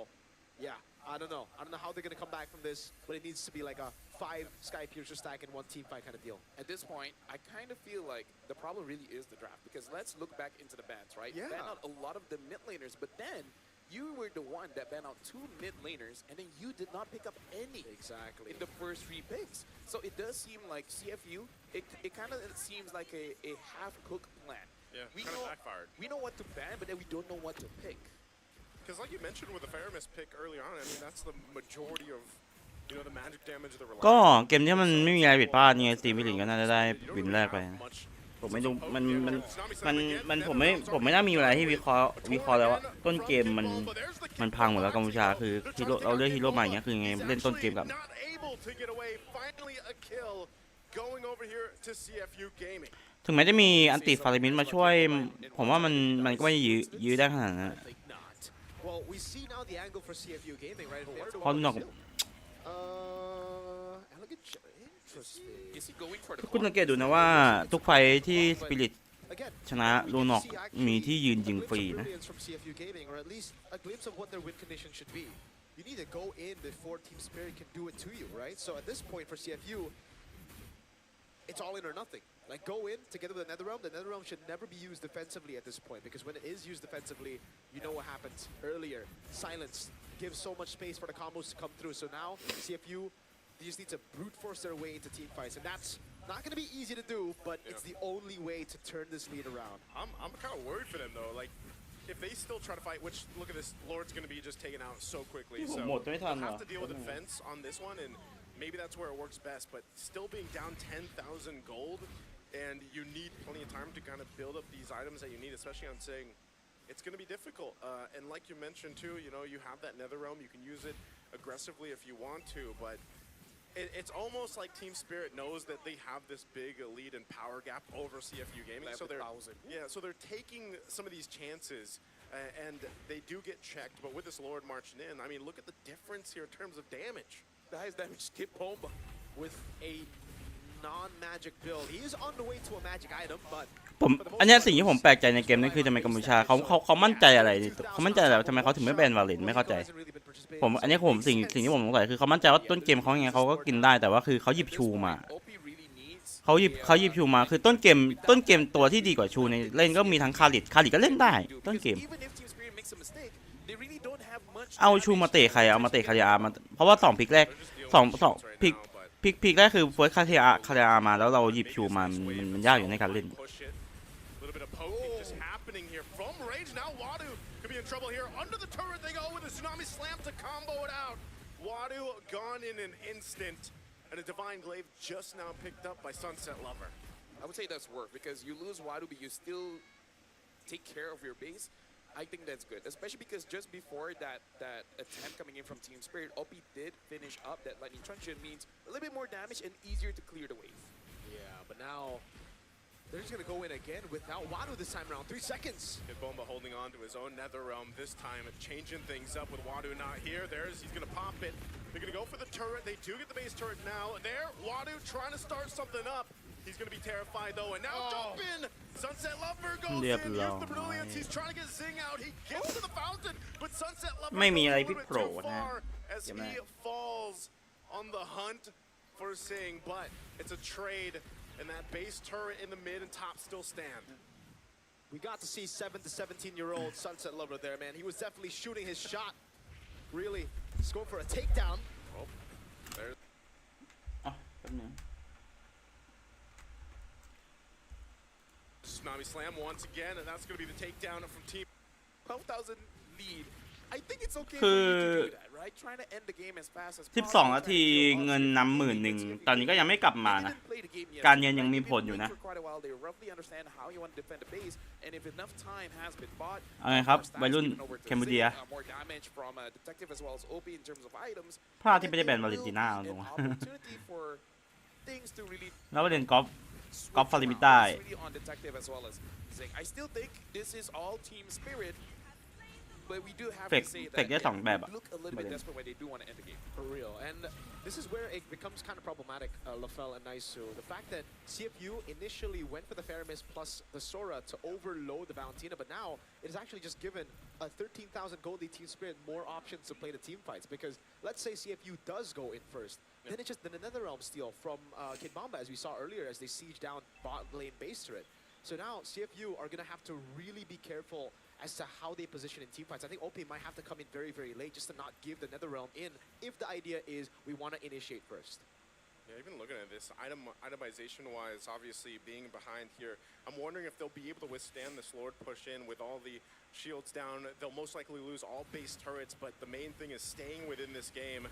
yeah, I don't know how they're gonna come back from this, but it needs to be like a 5 Sky Piercer stack in one team fight kind of deal. At this point, I kind of feel like the problem really is the draft, because let's look back into the bans, right? Yeah. Ban out a lot of the mid laners, but then you were the one that banned out 2 mid laners, and then you did not pick up any Exactly. in the first 3 picks. So it does seem like CFU, it kind of seems like a half-cooked plan. Yeah, We kind know, of backfired. we know what to ban, but then we don't know what to pick. Because like you mentioned with the Faramis pick early on, I mean, that's the majority of, you know, the magic damage they're relying ก็ on. เกมที่มันไม่มีอะไรผิดพลาดไงซีวิลิงก็น่าจะได้ You don't วิน really แรกไป have much ผมไม่รู้ support. มัน Yeah, มัน Tsunami มัน Slam again. มัน Never ผมไม่ comes ผมไม่น่ามีเวลาที่วิเคราะห์แล้วอะ Torn ต้นเกม from มัน Kickball, but there's the มันพังหมดแล้ว kickball กัมพูชา out. คือ They're ฮีโร่ trying to เราเลือก get ฮีโร่ out ใหม่เงี้ยคือไง He's เล่นต้นเกม actually กับ not able to get away. Finally a kill going over here to CFU Gaming. ถึงแม้จะมีอันติฟาริมินมาช่วย ผมว่ามันก็ไม่ยื้อได้ขนาดนั้น I think not. Well, we see now the angle for CFU Gaming, right? Where do เพราะนอก elegant interesting. Is he going for the คุณ clock? สังเกตดูนะว่าทุกไฟท์ที่สปิริต Again, ชนะลูนอกมีที่ยืนยิงฟรีนะ brilliance from CFU Gaming, or at least a glimpse of what their win condition should be. You need to go in before Team Spirit can do it to you, right? So at this point for CFU, it's all in or nothing. Like go in together with the Netherrealm. The Netherrealm should never be used defensively at this point, because when it is used defensively, you know what happens earlier. Silence gives so much space for the combos to come through. So now CFU, they just need to brute force their way into team fights, and that's not going to be easy to do, but it's the only way to turn this lead around. I'm kind of worried for them though. Like, if they still try to fight, which look at this, Lord's going to be just taken out so quickly. So they'll have to deal with defense on this one, and maybe that's where it works best. But still being down 10,000 gold, and you need plenty of time to kind of build up these items that you need, especially on saying it's going to be difficult. And like you mentioned too, you know, you have that Netherrealm. You can use it aggressively if you want to, but it's almost like Team Spirit knows that they have this big lead and power gap over CFU Gaming. So they're taking some of these chances, and they do get checked. But with this Lord marching in, I mean, look at the difference here in terms of damage. The highest damage skip bomba. With a non-magic build. He is on the way to a magic item, but ผมอันเนี้ยสิ่งที่ผมแปลกใจในเกมนี้คือทำไมกัมพูชาเขามั่นใจอะไรเขามั่นใจอะไรทำไมเขาถึงไม่แบนวาเลนไม่เข้าใจ ผมอันนี้ผมสิ่งที่ผมสงสัยคือเขามั่นใจว่าต้นเกมเขาไงเขาก็กินได้แต่ว่าคือเขาหยิบชูมา OP really needs เขาหยิบชูมาคือต้นเกมตัวที่ดีกว่าชูในเล่นก็มีทั้งคาริดก็เล่นได้ต้นเกม even if Team Spirit makes a mistake, they really don't have much. เอาชูมาเตะใครเอามาเตะคาริอามาเพราะว่า2พิกแรก2พิกแรกคือเฟิร์สคาริอามาแล้วเราหยิบชูมามันยากอยู่ในการเล่น Little bit of poking just happening here from Rage. Now Wadu could be in trouble here. Under the turret they go with a Tsunami Slam to combo it out. Wadu gone in an instant. And a Divine Glaive just now picked up by Sunset Lover. I would say that's work, because you lose Wadu, but you still take care of your base. I think that's good, especially because just before that attempt coming in from Team Spirit, OP did finish up that Lightning Truncheon, means a little bit more damage and easier to clear the wave. yeah, but now they're just going to go in again without Wadu this time around. 3 seconds. Bomba holding on to his own Netherrealm this time, changing things up with Wadu not here. He's going to pop it. They're going to go for the turret. They do get the base turret now. There, Wadu trying to start something up. He's going to be terrified though, and now jump in. Sunset Lover goes in. Here's the brilliance. He's trying to get Zing out. He gets to the fountain, but Sunset Lover ไม่มี goes อะไร a พิ little โปร bit too นะ far as he falls on the hunt for Zing. But it's a trade, and that base turret in the mid and top still stand. We got to see 7 to 17-year-old Sunset Lover there, man. He was definitely shooting his shot. Really, he's going for a takedown. อ่ะแป๊บนึง Tsunami Slam once again, and that's going to be the takedown from Team. 12,000 lead I think it's okay คื for อ you to do that, right? Trying to end the game as fast as 12 possible. นาทีเงินนำ11,000ตอนนี้ก็ยังไม่กลับมานะ การเงินยังมีผลอยู่นะ เอาไงครับวัยรุ่นแคมบูเดียพลาดที่ไม่ได้แบนวาเลนติน่าเอาตรงแล้วประเด็นกอล์ฟฟาริมิต้า I still think this is all team spirit, but we do have เฟก to say เฟก that ได้สองแบบอะ they look a little bit desperate when they do want to end the game. For real, and this is where it becomes kind of problematic, Lafel and Naisu. The fact that CFU initially went for the Faramis plus the Sora to overload the Valentina, but now it is actually just given a 13,000 gold lead Team Spirit more options to play the team fights. Because let's say CFU does go in first, then it's just the Netherrealm steal from Kid Mamba, as we saw earlier, as they siege down bot lane base turret. So now CFU are going to have to really be careful as to how they position in team fights. I think OP might have to come in very, very late just to not give the Netherrealm in if the idea is we want to initiate first. Yeah, even looking at this, itemization-wise, obviously being behind here, I'm wondering if they'll be able to withstand this Lord push in with all the shields down. They'll most likely lose all base turrets, but the main thing is staying within this game.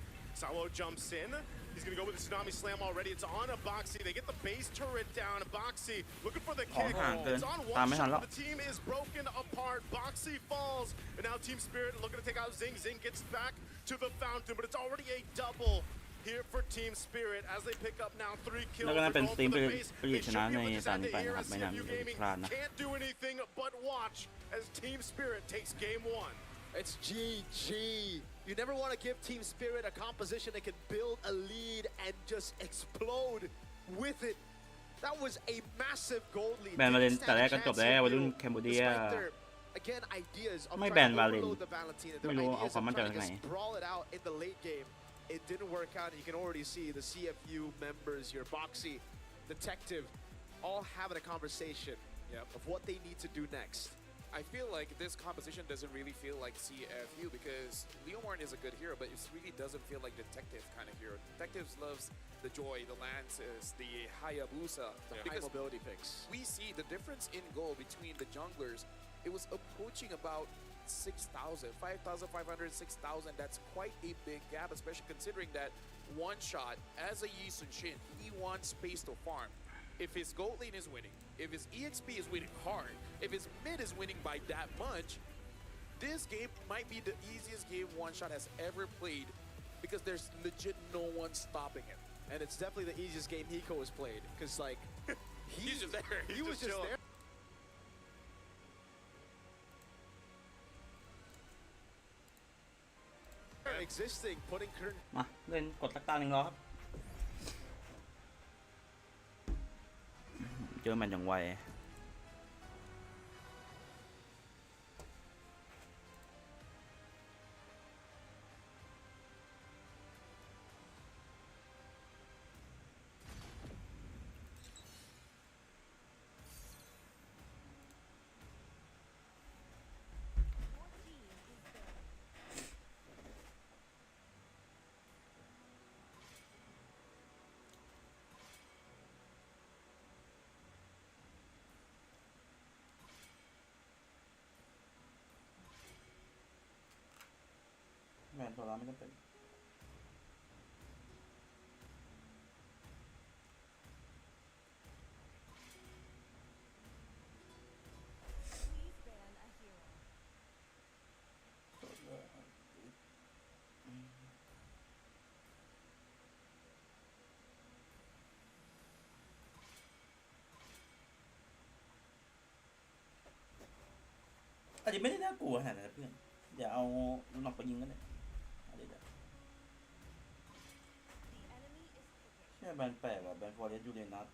Sawo jumps in. He's going to go with the Tsunami Slam already. It's on a Boxy. They get the base turret down. Boxy looking for the kick. It's on one shot. The team is broken apart. Boxy falls. And now Team Spirit looking to take out Zing. Zing gets back to the fountain, but it's already a double here for Team Spirit as they pick up now 3 kills. แล้วก็น่าเป็นทีมไปชนะในตอนนี้ไปนะครับไม่นำพลาดนะ Can't do anything but watch as Team Spirit takes game 1. It's GG. You never want to give Team Spirit a composition that can build a lead and just explode with it. That was a massive gold lead. แบนวาเลนแต่แรกก็จบแล้ววัยรุ่นแคมบูเดีย Again, ideas of ไม่แบน trying วา to เลน overload the Valentina. ไม่ Their รู้เอา ideas ความ of มั่นใจ trying จาก to ไหน just brawl it out in the late game. It didn't work out, and you can already see the CFU members, your Boxy, Detective, all having a conversation of what they need to do next. I feel like this composition doesn't really feel like CFU because Leomorn is a good hero, but it really doesn't feel like Detective kind of hero. Detectives loves the joy, the lances, the Hayabusa. The high Because mobility picks. we see the difference in goal between the junglers. It was approaching about 6,000, 5,500, 6,000. That's quite a big gap, especially considering that one shot, as a Yi Sun Shin, he wants space to farm. If his gold lane is winning, if his EXP is winning hard, if his mid is winning by that much, this game might be the easiest game One Shot has ever played because there's legit no one stopping him. And it's definitely the easiest game Hiko has played, because like He's just there. he was just there. Existing, putting current มาเล่นกดสักตาหนึ่งรอครับเจอแมนอย่างไวแมนตัวเราไม่ต้องเป็นอาจจะไม่ได้น่ากลัวขนาดนั้นเพื่อนเดี๋ยวเอาลูกน้องไปยิงกันเลยเนี่ยแบนแปลกว่ะแบนฟอร์เรสต์ยูเรนัส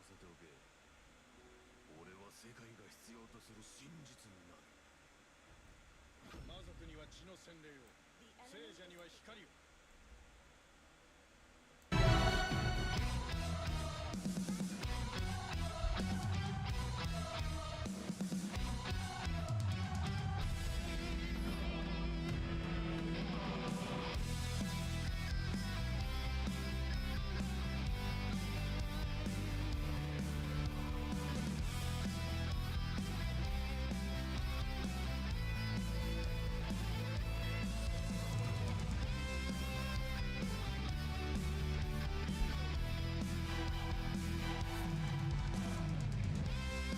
せておけ。俺は世界が必要とする真実になる。魔族には血の洗礼を、聖者には光を。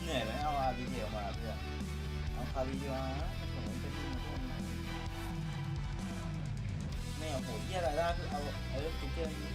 เหนื่อยไหมเอาดีเทลมาเพื่อนเอาคารีมาผมเป็นทีมเพื่อนไม่เอาโหเยี่ยอะไรได้คือเอาจุกเกอร์นี้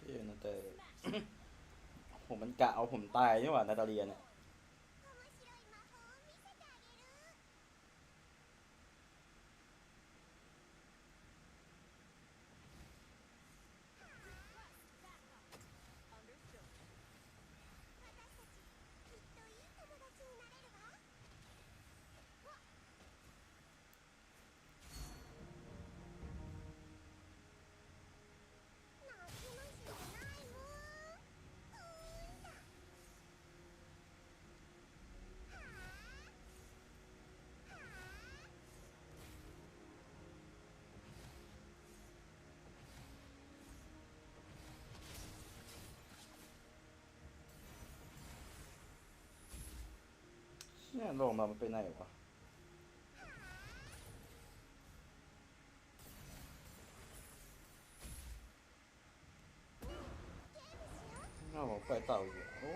เชื่อนะแต่ ผมมันกะเอาผมตายนี่หว่านาตาเลียเนี่ยเนี่ยลงมามันไปไหนวะน่าบอกไปเต่าอยู่โอ้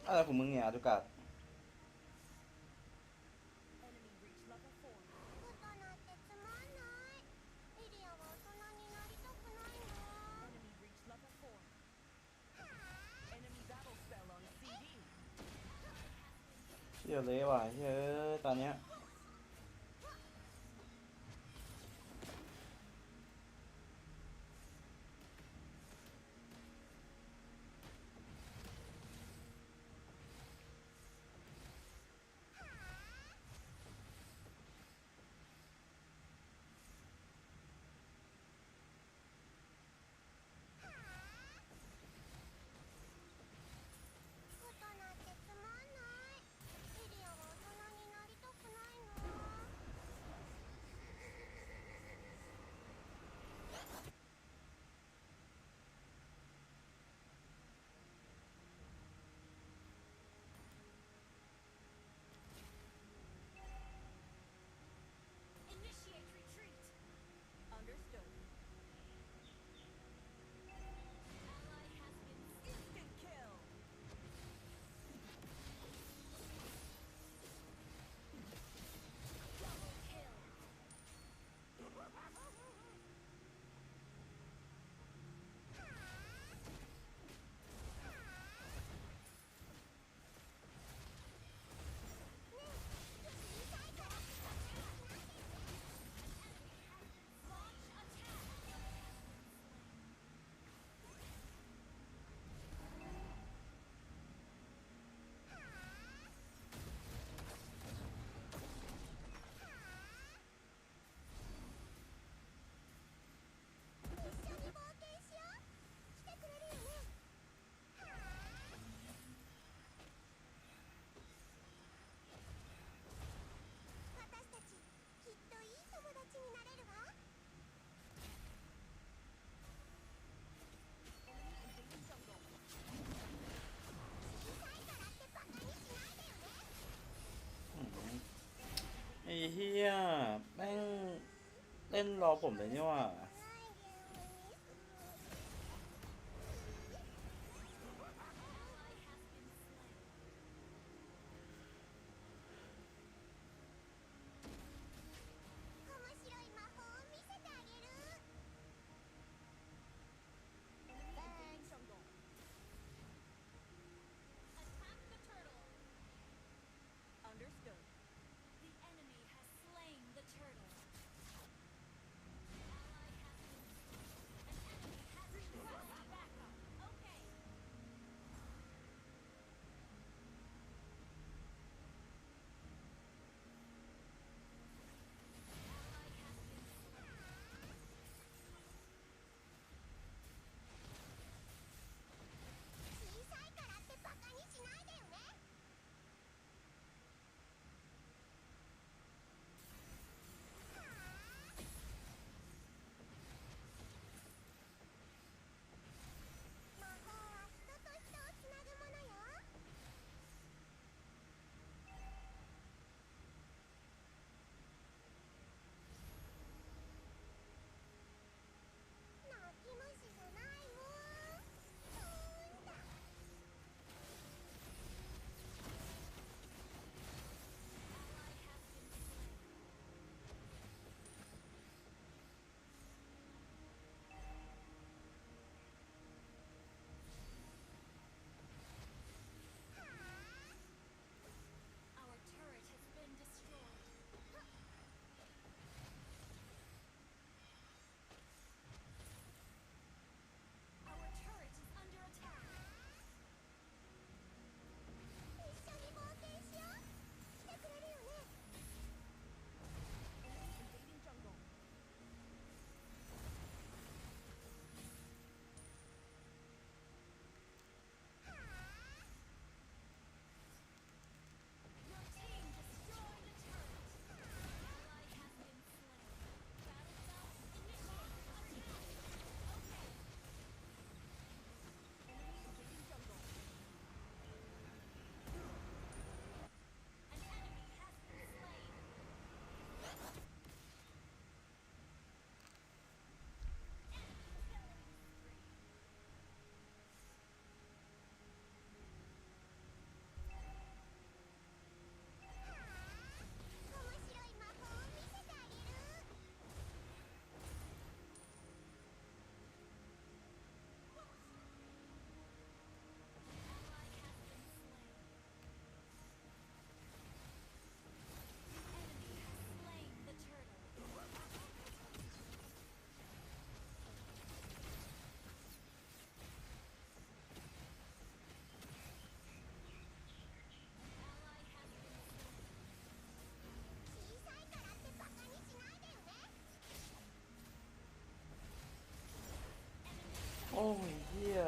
อะไรของมึงเนี่ยอาตุกะเชี่ยเลยว่ะเฮ้ยตอนเนี้ย รอผมเลยนี่ว่าโอ้ยเหี้ย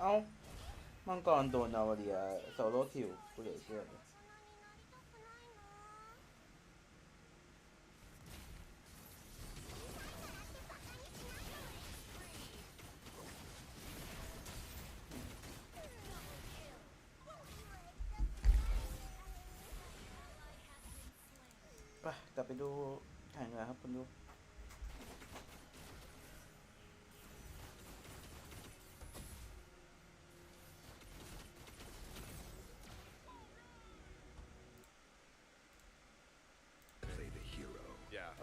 เอ้ามังกรโดนเอาเดียโซโล่คิวกูเหลือเชื่อไปกลับไปดูแข่งเลยครับคุณดู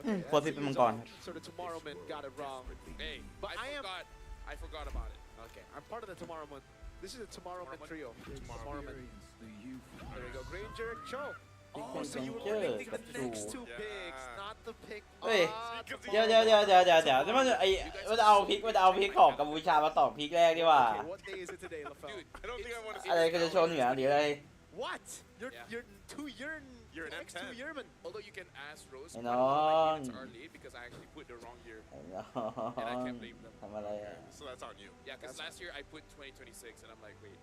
Okay, โคตรพิษเป็นมังกร so the Tomorrowmen got it wrong. Hey, But I forgot about it. Okay, I'm part of the Tomorrowmen. This is a Tomorrowmen trio. Tomorrowmen. There you go, Granger, Cho. Oh, so you were predicting the next two picks, not the pick. เฮ้ยเดี๋ยวนี่มันมันเอาพริกของกัมพูชามาตอกพริกแรกดีกว่า Okay, what day is it today, LaFell? Dude, I don't think I want to see อะไรก็จะโชว์เหนือหรืออะไร What? You're Yeah. you're two yearn. You're an X2 M10. yearman. Although you can ask Rose, I why know. my minutes are late because I actually put the wrong year. ไอ้น้องทำอะไรอ่ะ So that's on you. Yeah, because last year I put 2026, and I'm like, wait.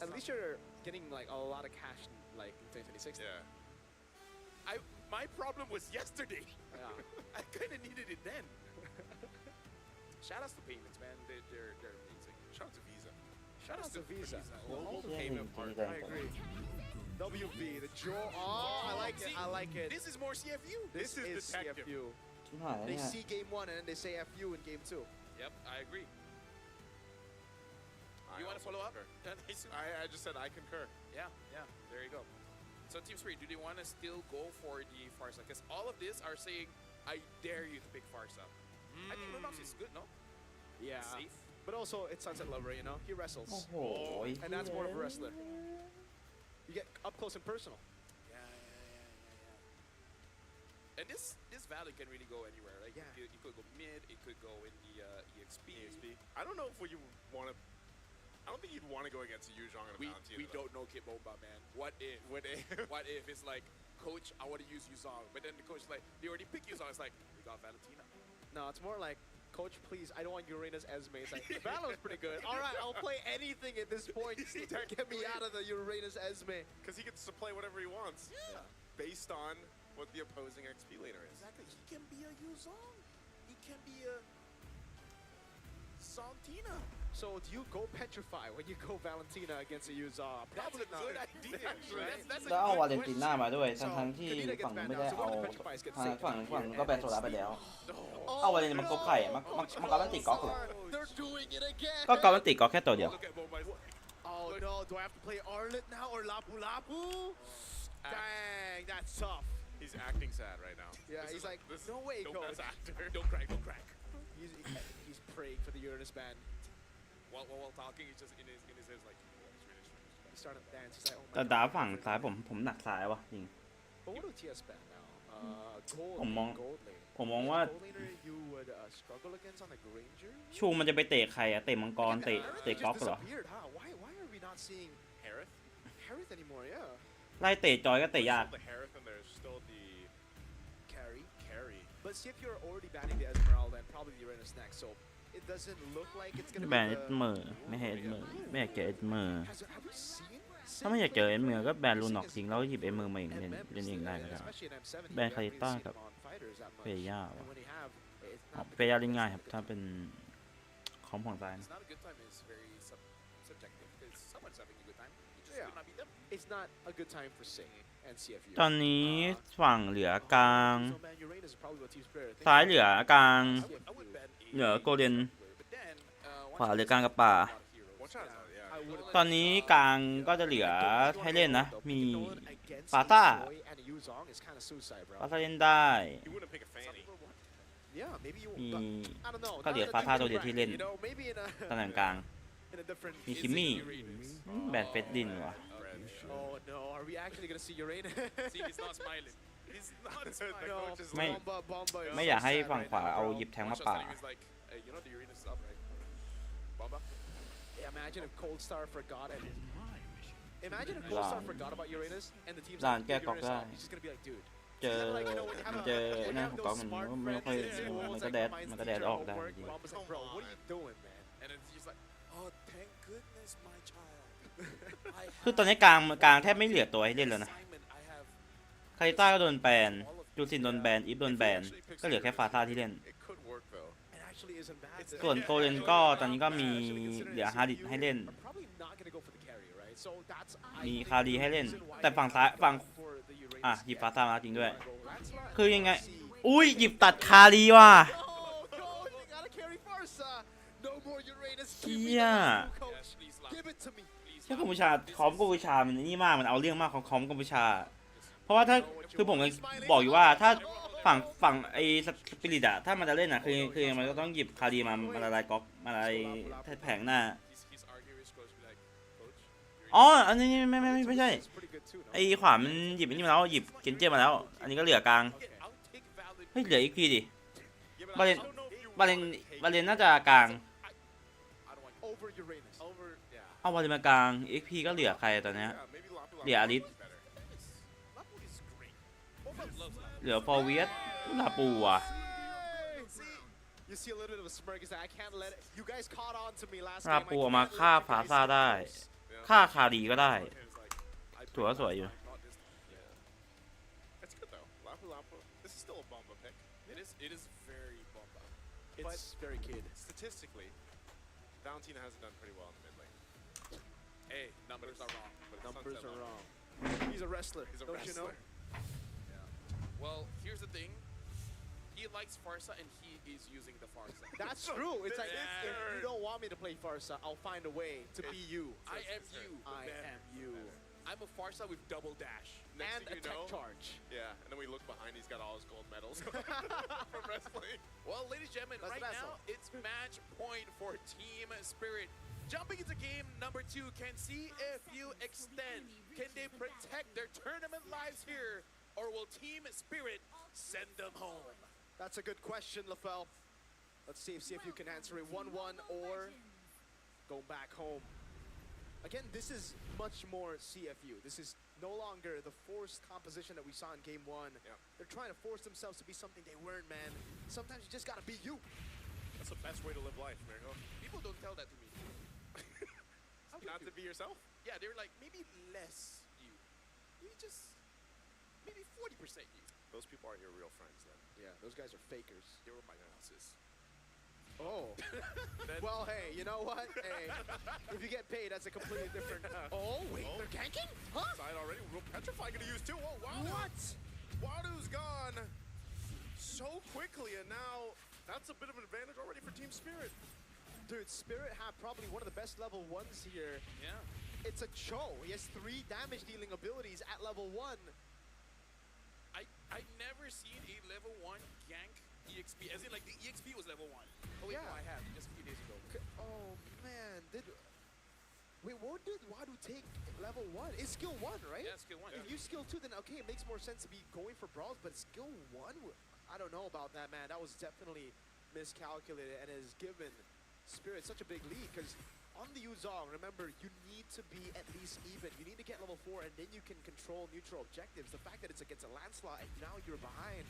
At least you're getting like a lot of cash like in 2026. Yeah. My problem was yesterday. Yeah. I kind of needed it then. Shout outs to payments, man. They're amazing. Shout out to Visa. Shout outs to Visa. Global เชี่ย payment จริง partner. I agree. WB, the draw. Oh, I like it. I like it. This is more CFU. This is detective. CFU. ชิบหายแล้ว They เนี่ย see game one and then they say FU in game two. Yep, I agree. I You want to also follow up? concur. I just said I concur. Yeah. There you go. So Team Spirit, do they want to still go for the Farsa? Because all of this are saying, I dare you to pick Farsa. I think Lunox is good, no? Yeah. Safe. But also, it's Sunset Lover, you know? He โอ้ wrestles. โห And that's more of a wrestler. You get up close and personal. Yeah. And this valley can really go anywhere. Like Yeah. it could go mid, it could go in the EXP. I don't know if you want to. I don't think you'd want to go against a Yuzhong and a Valentina. We don't know Kid Bomba, man. What if? What if it's like, Coach, I want to use Yuzong, but then the coach is like, they already picked Yuzong. It's like, we got Valentina. No, it's more like, Coach, please, I don't want Uranus Esme. It's like, Valo's pretty good. All right, I'll play anything at this point to get me out of the Uranus Esme. Because he gets to play whatever he wants. Yeah. Based on what the opposing XP laner is. Exactly. He can be a Yuzong. He can be a Santina. So do you go Petrify when you go Valentina against a Yuzong? That's Probably a not. good idea. Actually, that's a แล้วเอา good วาเลนติน่า question. มาด้วยทั้งที่ฝั่งนู้นไม่ได้เอาฝั่งนู้นก็แบนโซล่าไปแล้ว เอาวาเลนติน่ามันกบไข่อะมันก็มันติดก๊อกเหรอ They're doing it again. ก็มันติดก๊อกแค่ตัวเดียว Look at Bomba's. Oh no, do I have to play Arlet now or Lapu Lapu? Dang, that's tough. He's acting sad right now. Yeah, This he's is- like, this no way, dope coach. ass actor. Don't crack. He's praying for the Uranus ban. While talking, he's just in his head like, He's starting to dance. He's like, oh แต่ my ดา god. ฝั่งซ้ายผมหนักซ้ายวะจริง But what do TS ban now? Gold. ผมมอง Gold lane. ผมมองว่า Gold laner you would struggle against on the Granger? ชูมันจะไปเตะใครอะเตะมังกรเตะ Just ก๊อกเหรอ disappeared, huh? Why are we not seeing Harith? Harith anymore? Yeah. ไล่เตะจอยก็เตะยาก Still the Harith and there's still the carry. But see if you're already banning the Esmeralda and probably the Uranus next, so it doesn't look like it's gonna แบ be นเอ็ดเมอร์ไม่ให้เอ็ดเมอร์ไม่อยากเจอเอ็ดเมอร์ Have you seen? ถ้าไม่อยากเจอเอ็ดเมอร์ก็แบนลูนอกทิ้งแล้วก็หยิบเอ็ดเมอร์มาเองเล่นเองได้ก็ได้ Especially in M7, you Ban haven't really Khalita seen กับ him on fighters that เฟ much. ย่า And วะ when he have, it's อ๋อ not เฟย่าเล่นง่ายครับถ้าเป็นคอมของซ้ายนะ it's not a good time. It's very subjective because someone's having a good time. You just Yeah. could not beat them. it's not a good time for Sing and CFU. ตอนนี้ฝั่งเหลือกลาง So man, Uranus is probably what Team Spirit. I think ซ้ายเหลือกลาง I would ban a เหลือโกลเด้น but then ขวาเหลือกลางกับป่า One shot is out, yeah. I would ตอนนี้กลางก็จะเหลือให้เล่นนะ มี against Pata. Joy and Yuzong is kind of suicide, bro. ก็จะเล่นได้ He wouldn't pick a Fanny. Yeah, maybe you. มี I don't know. ก็เหลือ not ฟา in a ท่าตัว different เดียวที่เล่น bracket, you know, maybe in a ตำแหน่งกลาง in a different. มีคิมมี่แบนเฟสดินวะ Oh no, are we actually gonna see Uranus? See, he's not smiling. He's not The smiling. No, coach is May- like, Bomba is ไม่ so อยากให้ sad ฝั่ง right ขวา now, เอา bro. หยิบแทง One มา shot ป่า starting, he's like, hey, you know the Uranus is up, right? Bomba? Yeah, imagine if Cold Star forgot it. Imagine if Dạ. Cold Star forgot about Uranus and the team's ด่าน like, แก้ก๊อก Uranus ได้ off. He's just gonna be like, dude. เจอ Like, you know, when you have เจอ when you หน้า have ของ those ก๊อกมัน smart ไม่ค่อย friends in schools มัน that ก็แดด reminds มัน the ก็แดด teacher ออก of ได้ homework, จริง Bomba's like, bro, what are you doing, man? And then he's like, Oh, thank goodness, my child. คือตอนนี้กลางแทบไม่เหลือตัวให้เล่นแล้วนะ I have คาริต้าก็โดนแบนจูซินโดนแบนอีฟโดนแบนก็เหลือแค่ฟาซ่าที่เล่น It could work though. It actually isn't bad. ส่วนโกเลนก็ตอนนี้ก็มีเหลือฮาริสให้เล่น Are probably not gonna go for the carry, right? So that's มีคารีให้เล่น แต่ฝั่งซ้ายฝั่งหยิบฟาซ่ามาจริงด้วย คือยังไง อุ้ยหยิบตัดคารีว่ะ Oh, they gotta carry Farsa. No more Uranus. เชี่ย Give it to me. แค่กัมพูชาคอมกัมพูชามันนี่มากมันเอาเรื่องมากของคอมกัมพูชา เพราะว่าถ้าคือผมบอกอยู่ว่าถ้าฝั่งไอ้สปิริตอะถ้ามันจะเล่นอะคือมันก็ต้องหยิบคารีมาละลายก๊อกมาละลายแผงหน้า his argument coach be like, coach, อ๋ออันนี้ไม่ใช่ไอ้ขวามันหยิบอันนี้มาแล้วหยิบเกนเจมาแล้ว อันนี้ก็เหลือกลาง I'll take valid. เฮ้ยเหลืออีกทีดิ Yeah, but บาเล I น don't know if you บาเลน want บาเลนน่าจะกลาง I don't want Over Uranus. over. Yeah. เอาบาเลนมากลาง XP ก็เหลือใครตอนเนี้ย Yeah, maybe Lapu เหลืออาริส is better. Lapu is great. Boba loves Lapu. เหลือฟอร์เวียสลาปูอ่ะ You see a little bit of a smirk. He's like, I can't let it. You guys caught on to me last ลา game. ปูเอามาฆ่าฟาซ่าได้ ฆ่าคารีก็ได้ It's like, I ถือว่าสวยอยู่ not this. That's good though. Lapu. This is still a bomba pick. It is very bomba. It's very kid. Statistically, Valentina hasn't done pretty well in the mid lane. Hey, numbers are wrong. But Numbers Sunset are level. wrong. He's a wrestler. He's a Don't wrestler. you know? Well, here's the thing. He likes Farsa and he is using the Farsa. That's true. It's like, Yeah. if you don't want me to play Farsa, I'll find a way to be you. I am you. I am you. I'm a Farsa with double dash. Next And thing a you tech know- charge. Yeah, and then we look behind. He's got all his gold medals from wrestling. Well, ladies and gentlemen, That's right the now it's match point for Team Spirit. Jumping into game number 2, can CFU extend? Can they protect their tournament lives here? Or will Team Spirit send them home? That's a good question, LaFell. Let's see if you can answer it 1-1 or go back home. Again, this is much more CFU. This is no longer the forced composition that we saw in game 1. Yeah. They're trying to force themselves to be something they weren't, man. Sometimes you just gotta be you. That's the best way to live life, Marigo. People don't tell that to me. Not to be yourself. Yeah, they're like, maybe less you. Maybe 40% you. Those people aren't your real friends then. Yeah, those guys are fakers. They were my bosses. Oh. Well, hey, you know what? Hey, if you get paid, that's a completely different. Oh, wait, they're ganking? Huh? Side already. Real Petrify gonna use too. Oh, wow. What? Wadu's gone so quickly, and now that's a bit of an advantage already for Team Spirit. Dude, Spirit have probably one of the best level 1s here. Yeah. It's a Cho. He has 3 damage dealing abilities at level 1. I never seen a level 1 gank EXP, as in like the EXP was level 1. Oh wait, Yeah. no, I have just a few days ago. Oh, man. Wait, what did Wadu take level 1? It's skill 1, right? Yeah, skill 1. If you skill 2, then okay, it makes more sense to be going for brawls, but skill 1? I don't know about that, man. That was definitely miscalculated and has given Spirit such a big lead, because on the Yuzong, remember, you need to be at least even. You need to get level 4, and then you can control neutral objectives. The fact that it's against a landslide, now you're behind.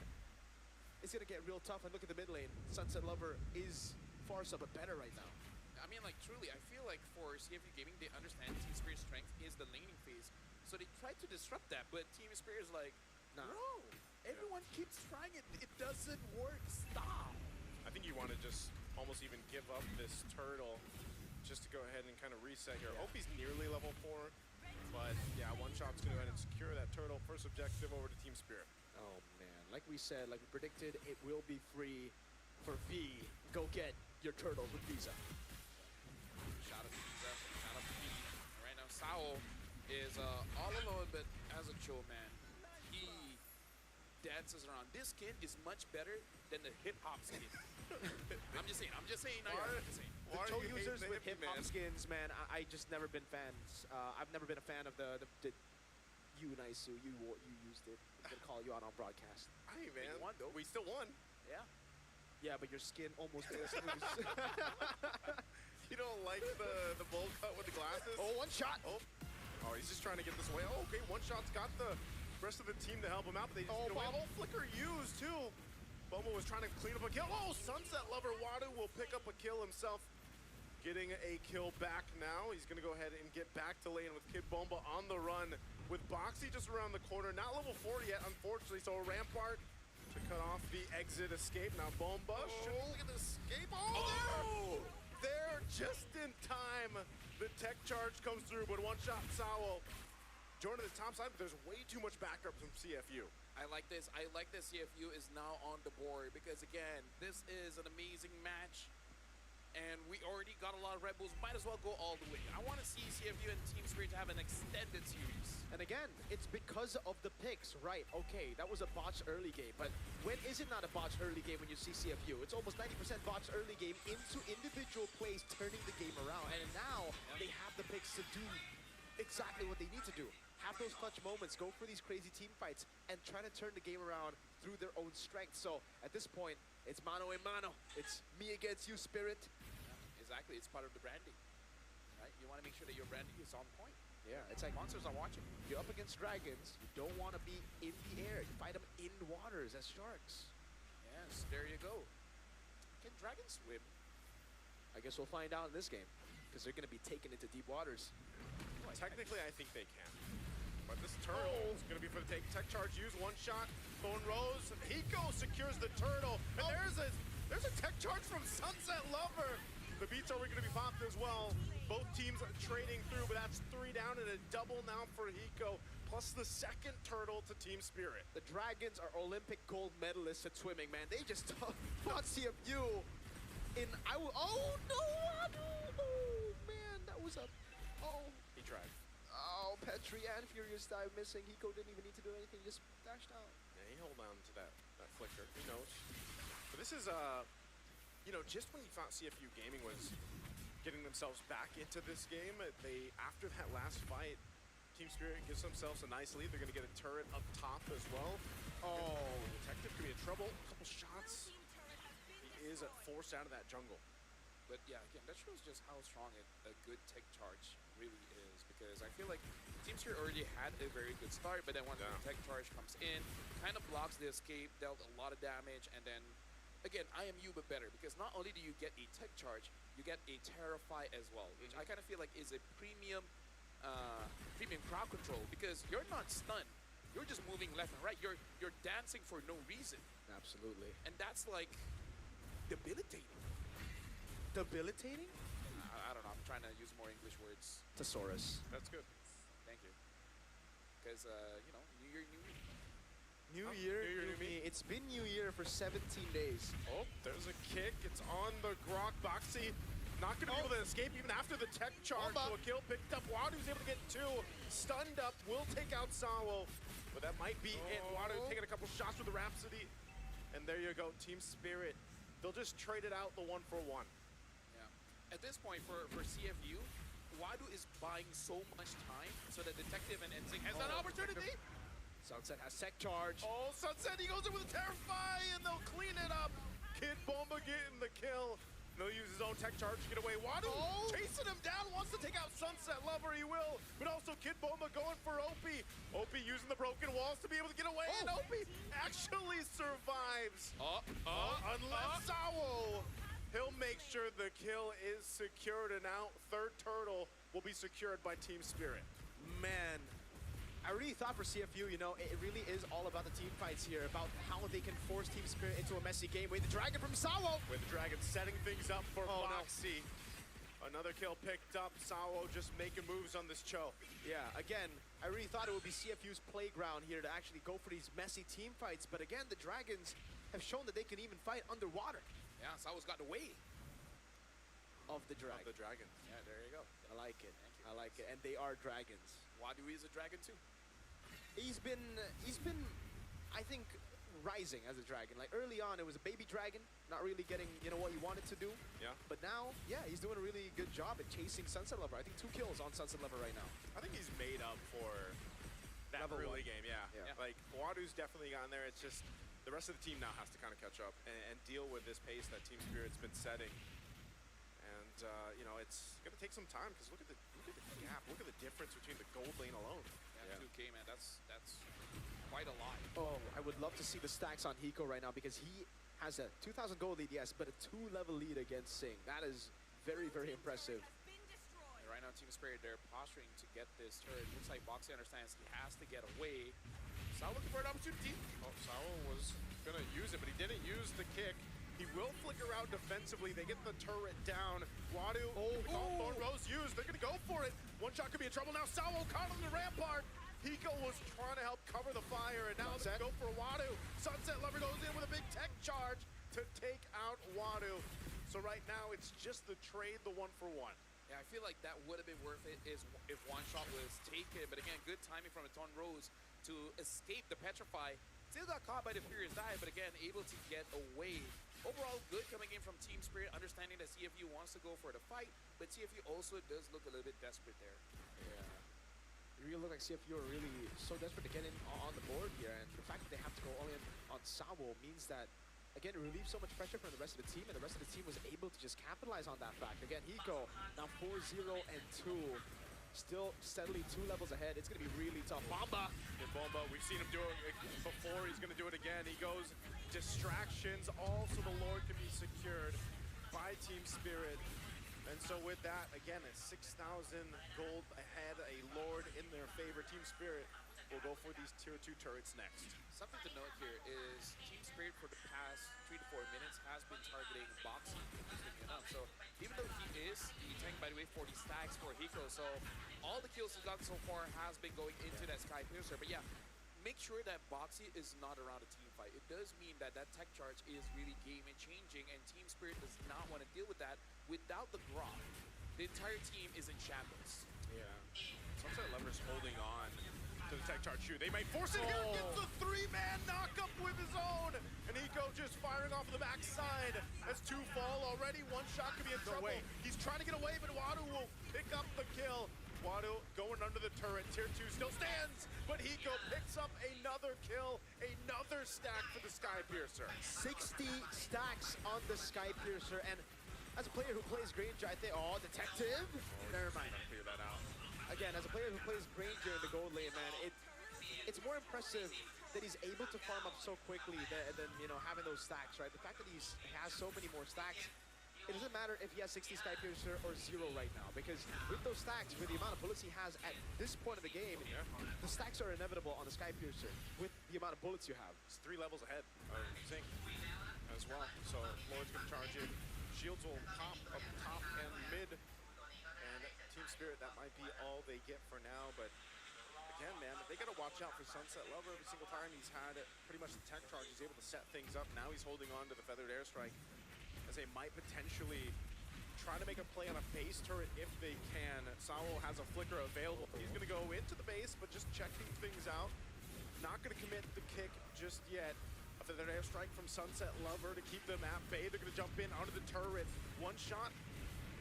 It's going to get real tough, and look at the mid lane. Sunset Lover is Farsa, but better right now. I mean, like, truly, I feel like for CFU Gaming, they understand Team Spirit's strength is the laning phase. So they try to disrupt that, but Team Spirit is like, Nah. bro, everyone keeps trying it. It doesn't work. Stop. I think you want to just almost even give up this turtle just to go ahead and kind of reset here. Opie's nearly level 4, but yeah, one shot's going to go ahead and secure that turtle. First objective over to Team Spirit. Oh man, like we said, like we predicted, it will be free for V. Go get your turtle with Visa. Shout out to Visa. Shout out to V. Right now, Sao is all alone, but as a chill man, he dances around. This skin is much better than the hip-hop skin. I'm just saying. No, I'm just saying. The Why Cho do you hate users the with hippie hip hop man? skins, man, I just never been fans. I've never been a fan of the you Naisu. You used it. I'm gonna call you out on broadcast. Hey, man. We won, though. We still won. Yeah, but your skin almost made us lose. You don't like the bowl cut with the glasses? Oh, one shot. Oh, he's just trying to get this away. Oh, okay, one shot's got the rest of the team to help him out, but they just get away. Oh, flicker used too. Bomo was trying to clean up a kill. Oh, Sunset Lover Wadu will pick up a kill himself. getting a kill back now. He's going to go ahead and get back to lane with Kid Bomba on the run with Boxy just around the corner. Not level 40 yet, unfortunately, so a Rampart to cut off the exit escape. Now Bomba should look at the escape. Oh, there just in time. The tech charge comes through, but one shot Sawo. Joining the top side, but there's way too much backup from CFU. I like this. I like that CFU is now on the board because, again, this is an amazing match. And we already got a lot of Red Bulls. Might as well go all the way. I want to see CFU and Team Spirit to have an extended series. And again, it's because of the picks, right? Okay, that was a botched early game, but when is it not a botched early game when you see CFU? It's almost 90% botched early game into individual plays turning the game around. And now they have the picks to do exactly what they need to do. Have those clutch moments, go for these crazy team fights, and try to turn the game around through their own strength. So at this point, it's mano a mano. It's me against you, Spirit. Exactly, it's part of the branding, right? You want to make sure that your branding is on point. Yeah, it's like Monsters are watching. you're up against dragons. You don't want to be in the air. You fight them in waters as sharks. Yes, there you go. Can dragons swim? I guess we'll find out in this game because they're going to be taken into deep waters. Technically, I think they can. But this turtle is going to be for the take. Tech charge used, one shot. Bone Rose. Hiko secures the turtle. And there's a tech charge from Sunset Lover. The beats are going to be popped as well. Both teams are trading through, but that's 3 down and a double now for Hiko, plus the second turtle to Team Spirit. The Dragons are Olympic gold medalists at swimming, man. They just fought CFU in... Oh, no! Oh, man, that was a... Oh. He tried. Oh, Petri and Furious dive missing. Hiko didn't even need to do anything. He just dashed out. Yeah, he held on to that flicker. Who knows? But this is, you know, just when you thought CFU Gaming was getting themselves back into this game, after that last fight, Team Spirit gives themselves a nice lead. They're going to get a turret up top as well. Oh, Detective could be in trouble. A couple shots. He is forced out of that jungle. But yeah, again, that shows just how strong a good tech charge really is, because I feel like Team Spirit already had a very good start, but then when the tech charge comes in, kind of blocks the escape, dealt a lot of damage, and then again, I am you but better, because not only do you get a tech charge, you get a Terrify as well, which I kind of feel like is a premium crowd control, because you're not stunned. You're just moving left and right. You're dancing for no reason. Absolutely. And that's like debilitating. Debilitating? I don't know. I'm trying to use more English words. Thesaurus. That's good. Thank you. Because, you know, New Year, New Me. New Year, new me. It's been New Year for 17 days. Oh, there's a kick. It's on the Grok. Boxy not going to be able to escape even after the tech charge. So a kill picked up. Wadu's able to get 2. Stunned up. Will take out Sawo. But that might be it. Wadu taking a couple shots with the Rhapsody. And there you go. Team Spirit. They'll just trade it out the 1-for-1. Yeah. At this point, for CFU, Wadu is buying so much time so that Detective and NSYNC has that opportunity. Sunset has tech charge. Oh, Sunset, he goes in with a Terrify, and they'll clean it up. Kid Bomba getting the kill. They'll use his own tech charge to get away. Wadu chasing him down, wants to take out Sunset Lover, he will. But also Kid Bomba going for Opie. Opie using the broken walls to be able to get away, and Opie actually survives. Unless Sawo, he'll make sure the kill is secured, and now third turtle will be secured by Team Spirit. Man. I really thought for CFU, you know, it really is all about the team fights here, about how they can force Team Spirit into a messy game. With the Dragon from Sawo! With the Dragon setting things up for Boxy. No. Another kill picked up. Sawo just making moves on this Cho. Yeah, again, I really thought it would be CFU's playground here to actually go for these messy team fights, but again, the Dragons have shown that they can even fight underwater. Yeah, Sawo's got the way. Of the Dragon. Of the Dragon. Yeah, there you go. I like it. Thank you. I like it. And they are dragons. Wadu is a dragon too. He's been, I think, rising as a dragon. Like early on, it was a baby dragon, not really getting, you know, what he wanted to do. Yeah. But now, yeah, he's doing a really good job at chasing Sunset Lover. I think 2 kills on Sunset Lover right now. I think he's made up for that Level early 1. game, yeah. Like, Wadu's definitely gotten there. It's just the rest of the team now has to kind of catch up and deal with this pace that Team Spirit's been setting. And, you know, it's going to take some time, because look at the gap. Look at the difference between the gold lane alone. Yeah, 2K, man, that's quite a lot. Oh, I would love to see the stacks on Hiko right now, because he has a 2,000 gold lead, yes, but a 2-level lead against Sing. That is very, very impressive. Right now, Team Spirit, they're posturing to get this turret. Looks like Boxy understands he has to get away. Sao looking for an opportunity. Oh, Sao was going to use it, but he didn't use the kick. He will flicker out defensively. They get the turret down. Wadu, Thorn Rose used. They're going to go for it. One shot could be in trouble now. Sao caught on the rampart. Hiko was trying to help cover the fire, and now they go for Wadu. Sunset Lover goes in with a big tech charge to take out Wadu. So right now, it's just the trade, the 1-for-1. Yeah, I feel like that would have been worth it if one shot was taken. But again, good timing from Aton Rose to escape the Petrify. Still got caught by the Furious Dive, but again, able to get away. Overall, good coming in from Team Spirit, understanding that CFU wants to go for the fight, but CFU also does look a little bit desperate there. Yeah. It really look like CFU are really so desperate to get in on the board here, and the fact that they have to go all in on Sawo means that, again, it relieves so much pressure from the rest of the team, and the rest of the team was able to just capitalize on that fact. Again, Hiko now 4-0 and 2. Still steadily 2 levels ahead. It's going to be really tough. Bomba! And Bomba, we've seen him do it before. He's going to do it again. He goes distractions. Also, the Lord can be secured by Team Spirit. And so with that, again, a 6,000 gold ahead, a Lord in their favor. Team Spirit will go for these tier 2 turrets next. Something to note here is Team Spirit for the past 3 to 4 minutes has been targeting Boxy, interestingly enough. So even though he is the tank, by the way, 40 stacks for Hiko, so all the kills he's gotten so far has been going into that Sky Piercer. But yeah, make sure that Boxy is not around a team fight. It does mean that that tech charge is really game and changing, and Team Spirit does not want to deal with that without the Grok. The entire team is in shambles. Yeah. Sunset Lover's holding on to the tech charge shoot. They might force it here. Gets the 3-man knockup with his own. And Hiko just firing off the backside. That's 2 fall already. 1 shot could be in trouble. He's trying to get away, but Wadu will pick up the kill. Wadu going under the turret. Tier 2 still stands, but Hiko picks up another kill, another stack for the Sky Piercer. 60 stacks on the Sky Piercer, and as a player who plays Granger, I think, oh, Detective? Never mind. Figure that out. Again, as a player who plays Granger in the gold lane, man, it's more impressive that he's able to farm up so quickly than you know, having those stacks, right? The fact that he has so many more stacks, it doesn't matter if he has 60 Sky Piercer or 0 right now, because with those stacks, with the amount of bullets he has at this point of the game, the stacks are inevitable on the Sky Piercer with the amount of bullets you have. It's 3 levels ahead of Zink as well. So Lord's going to charge in. Shields will pop up top and mid. And Team Spirit, that might be all they get for now. But again, man, they got to watch out for Sunset Lover. Every single time he's had pretty much the tech charge, he's able to set things up. Now he's holding on to the Feathered Airstrike, as they might potentially try to make a play on a base turret if they can. Sawo has a flicker available. He's going to go into the base, but just checking things out. Not going to commit the kick just yet. A Feathered Airstrike from Sunset Lover to keep them at bay. They're going to jump in onto the turret. 1 shot.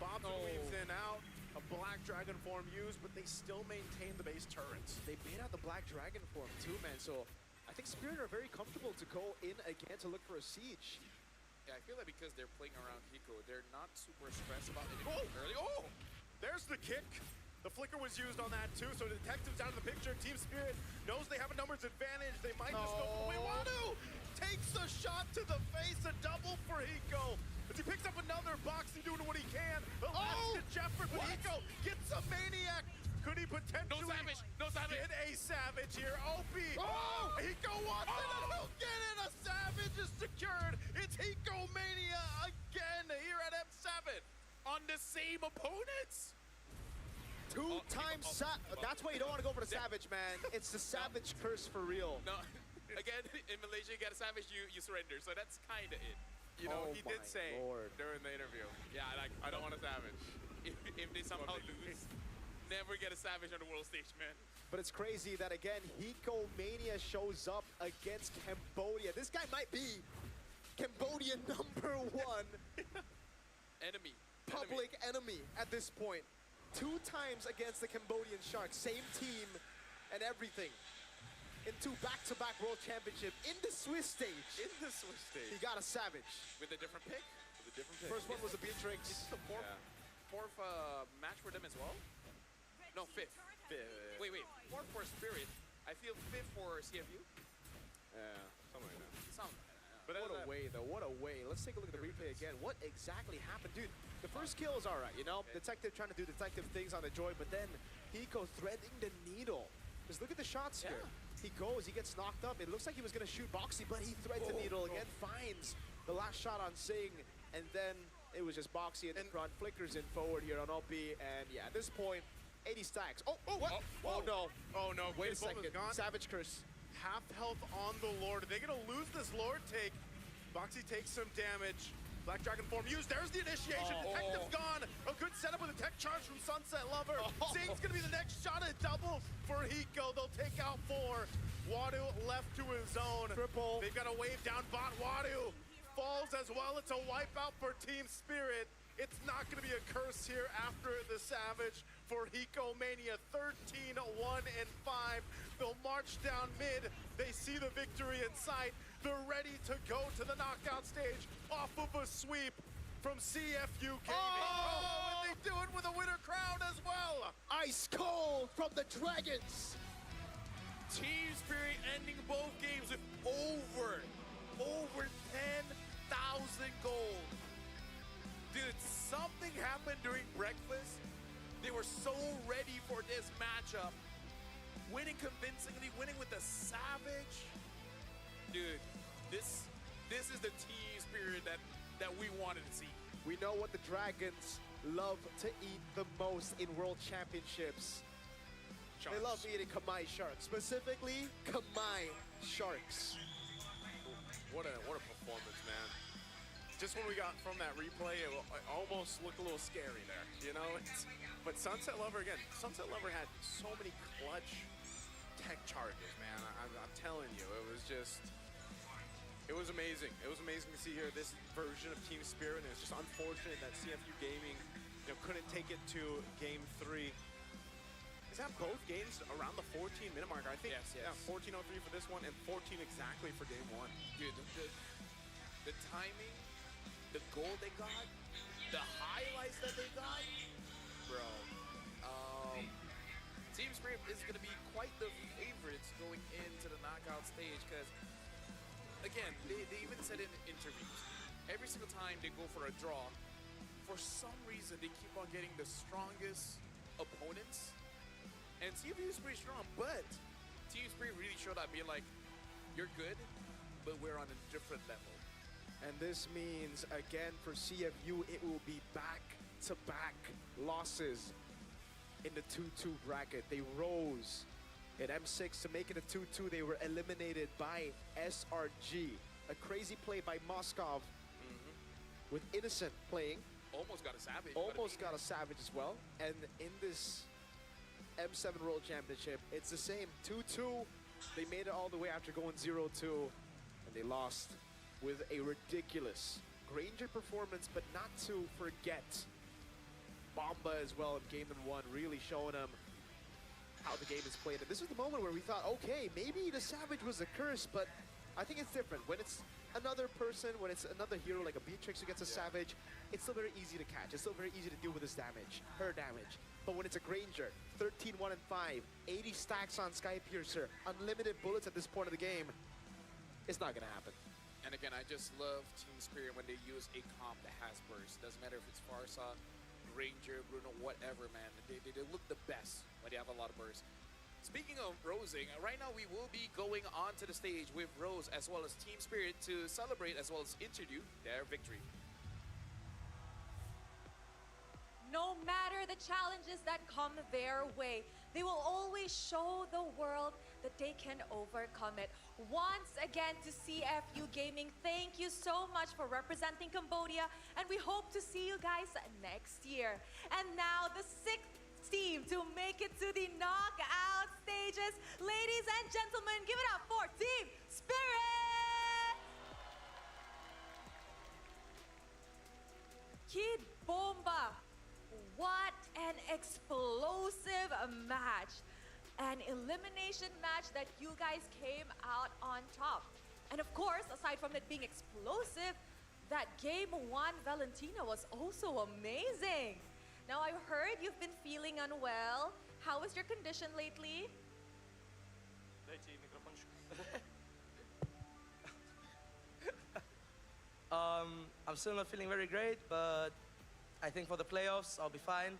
Bobs weaves in out. A Black Dragon form used, but they still maintain the base turrets. They made out the Black Dragon form too, man. So I think Spirit are very comfortable to go in again to look for a siege. Yeah, I feel like because they're playing around Hiko, they're not super stressed about anything early. Oh! There's the kick. The flicker was used on that too, so the Detective's out of the picture. Team Spirit knows they have a numbers advantage. They might just go for Wadu! Takes a shot to the face, a double for Hiko. As he picks up another Boxy doing what he can. The last to Jefford, but Hiko gets a Maniac. Could he potentially get a Savage here? Opie! Oh! Hiko wants it and he'll get it! A Savage is secured! It's Hiko Mania again here at M7! On the same opponents! 2 times that's why you don't want to go for the Savage, man. It's the Savage curse for real. No, again, in Malaysia, you get a Savage, you surrender. So that's kind of it. You know, he did say during the interview, yeah, like, I don't want a Savage. If they somehow lose, never get a Savage on the world stage, man. But it's crazy that, again, Hiko Mania shows up against Cambodia. This guy might be Cambodia #1. Enemy. Public enemy at this point. 2 times against the Cambodian Sharks. Same team and everything. In 2 back-to-back World Championship in the Swiss stage. In the Swiss stage. He got a Savage. With a different pick? With a different pick. First one was a Beatrix. This is the fourth match for them as well? No, 5th. Wait. 4th for Spirit. I feel 5th for CFU. Yeah, something like that. Something like that. But What a way, though. What a way. Let's take a look at the replay again. What exactly happened? Dude, the first kill is all right, you know? Detective trying to do detective things on the Joy, but then Hiko threading the needle. Just look at the shots here. He goes, he gets knocked up. It looks like he was going to shoot Boxy, but he threads the needle again, finds the last shot on Singh, and then it was just Boxy in the front, flickers in forward here on OP, and yeah, at this point, 80 stacks. Oh, what? Oh, no. Oh, no. Wait a His ult is second. gone. Savage Curse. Half health on the Lord. Are they going to lose this Lord take? Boxy takes some damage. Black Dragon form used. There's the initiation. Detective's gone. A good setup with a tech charge from Sunset Lover. Singh's going to be the next shot at double for Hiko. They'll take out 4. Wadu left to his own. Triple. They've got a wave down bot. Wadu falls as well. It's a wipeout for Team Spirit. It's not going to be a curse here after the Savage for Hiko Mania. 13-1-5. They'll march down mid. They see the victory in sight. They're ready to go to the knockout stage off of a sweep from CFU Gaming. Oh, and they do it with a winner crown as well. Ice cold from the Dragons. Team Spirit ending both games with over 10,000 gold. Dude, something happened during breakfast. They were so ready for this matchup. Winning convincingly, winning with the Savage. Dude, this is the team spirit that we wanted to see. We know what the Dragons love to eat the most in World Championships. Sharks. They love eating Kamai sharks, specifically Kamai sharks. What a performance, man. Just when we got from that replay, it almost looked a little scary there, you know? But Sunset Lover, again, Sunset Lover had so many clutch tech charges, man. I'm telling you, it was amazing. It was amazing to see here this version of Team Spirit, and it's just unfortunate that CFU Gaming, couldn't take it to Game 3. Is that both games around the 14-minute mark? I think, yes. yeah, 14:03 for this one and 14 exactly for Game 1. Dude, the timing, the goal they got, the highlights that they got, bro. Team Spirit is going to be quite the favorites going into the knockout stage because, again, they even said in interviews, every single time they go for a draw, for some reason they keep on getting the strongest opponents. And CFU is pretty strong, but Team Spirit really showed up being like, you're good, but we're on a different level. And this means, again, for CFU, it will be back-to-back losses in the 2-2 bracket. They rose in M6 to make it a 2-2. They were eliminated by SRG. A crazy play by Moskov with Innocent playing. Almost got a Savage. Almost got a Savage as well. And in this M7 World Championship, it's the same. 2-2. They made it all the way after going 0-2. And they lost with a ridiculous Granger performance, but not to forget Bomba as well in Game 1, really showing them how the game is played. And this was the moment where we thought, okay, maybe the Savage was a curse, but I think it's different. When it's another person, when it's another hero like a Beatrix who gets a Savage, it's still very easy to catch. It's still very easy to deal with his damage, her damage. But when it's a Granger, 13-1-5, 80 stacks on Skypiercer, unlimited bullets at this point of the game, it's not gonna happen. And again, I just love Team Spirit when they use a comp that has burst. Doesn't matter if it's Farsa, Ranger, Bruno, whatever, man. They look the best when they have a lot of burst. Speaking of rosing, right now we will be going onto the stage with Rose as well as Team Spirit to celebrate as well as interview their victory. No matter the challenges that come their way, they will always show the world that they can overcome it. Once again to CFU Gaming, thank you so much for representing Cambodia, and we hope to see you guys next year. And now the sixth team to make it to the knockout stages. Ladies and gentlemen, give it up for Team Spirit! Kid Bomba. What an explosive match. An elimination match that you guys came out on top. And of course, aside from it being explosive, that Game 1 Valentina was also amazing. Now, I heard you've been feeling unwell. How is your condition lately? I'm still not feeling very great, but I think for the playoffs, I'll be fine.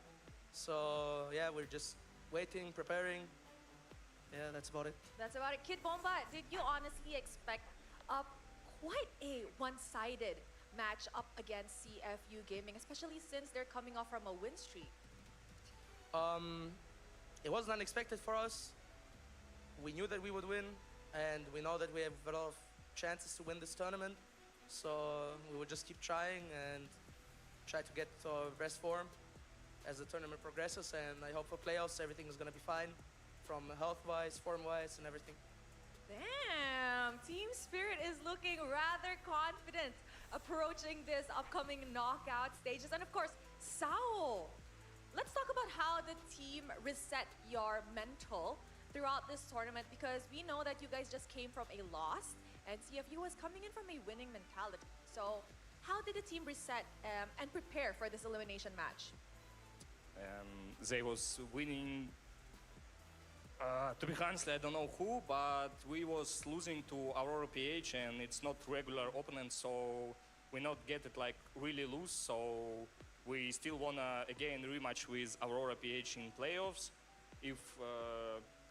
So, yeah, we're just waiting, preparing. Yeah, that's about it. That's about it. Kid Bomba, did you honestly expect quite a one-sided match up against CFU Gaming, especially since they're coming off from a win streak? It wasn't unexpected for us. We knew that we would win, and we know that we have a lot of chances to win this tournament. So we would just keep trying and try to get to our best form as the tournament progresses. And I hope for playoffs, everything is going to be fine from health-wise, form-wise, and everything. Damn, Team Spirit is looking rather confident approaching this upcoming knockout stages. And of course, Sao, let's talk about how the team reset your mental throughout this tournament, because we know that you guys just came from a loss and CFU was coming in from a winning mentality. So how did the team reset and prepare for this elimination match? They was winning. To be honest, I don't know who, but we was losing to Aurora PH, and it's not regular opponent, so we not get it like really loose. So we still wanna again rematch with Aurora PH in playoffs. If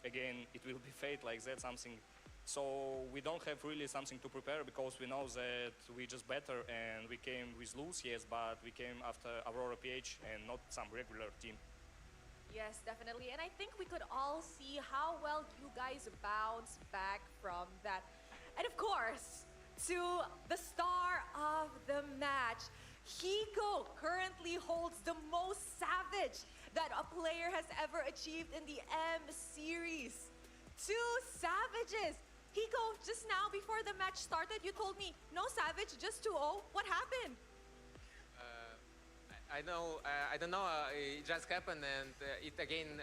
again it will be fate like that, something. So we don't have really something to prepare, because we know that we just better and we came with lose, yes, but we came after Aurora PH and not some regular team. Yes, definitely. And I think we could all see how well you guys bounced back from that. And of course, to the star of the match, Hiko currently holds the most savage that a player has ever achieved in the M Series. 2 savages. Hiko, just now before the match started, you told me, no savage, just 2-0. What happened? I don't know. It just happened, and it again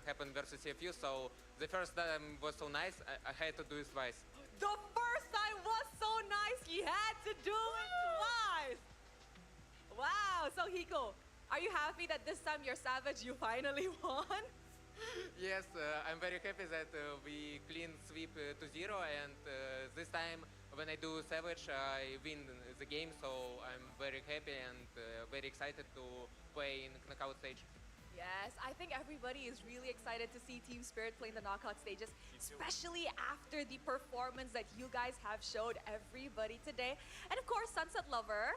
happened versus CFU. So the first time was so nice. I had to do it twice. The first time was so nice, he had to do it twice. Wow. So Hiko, are you happy that this time you're savage, you finally won? Yes, I'm very happy that we clean sweep to 0, and this time when I do Savage, I win the game, so I'm very happy and very excited to play in knockout stage. Yes, I think everybody is really excited to see Team Spirit play in the knockout stages, especially after the performance that you guys have showed everybody today. And of course, Sunset Lover,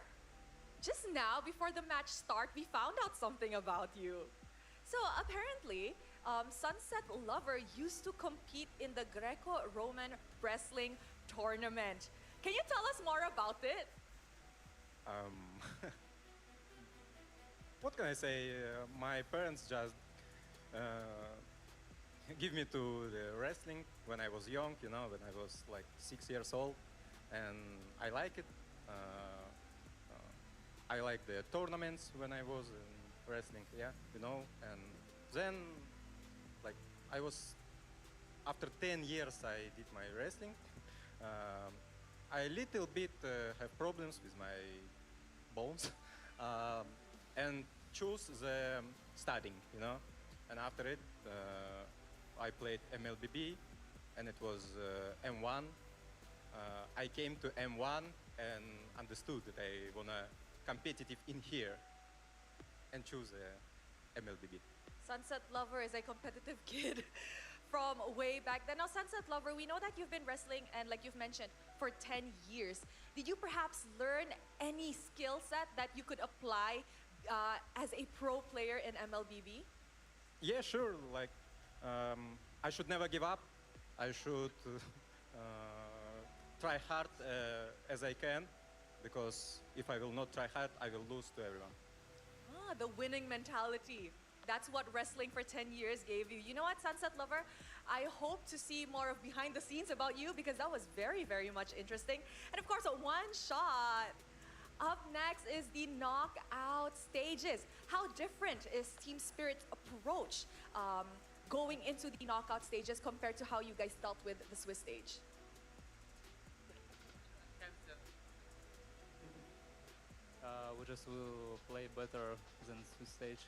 just now before the match start, we found out something about you. So apparently, Sunset Lover used to compete in the Greco-Roman wrestling tournament. Can you tell us more about it? What can I say? My parents just give me to the wrestling when I was young, when I was like 6 years old, and I like it. I like the tournaments when I was in wrestling, and then like I was, after 10 years I did my wrestling. I little bit have problems with my bones and choose the studying, and after it I played MLBB and it was M1. I came to M1 and understood that I wanna competitive in here and choose MLBB. Sunset Lover is a competitive kid from way back then. Now, Sunset Lover, we know that you've been wrestling, and like you've mentioned, for 10 years. Did you perhaps learn any skill set that you could apply as a pro player in MLBB? Yeah, sure. Like, I should never give up. I should try hard as I can, because if I will not try hard, I will lose to everyone. Ah, the winning mentality. That's what wrestling for 10 years gave you. You know what, Sunset Lover? I hope to see more of behind the scenes about you, because that was very, very much interesting. And of course, a one shot. Up next is the knockout stages. How different is Team Spirit's approach going into the knockout stages compared to how you guys dealt with the Swiss stage? We just will play better than Swiss stage.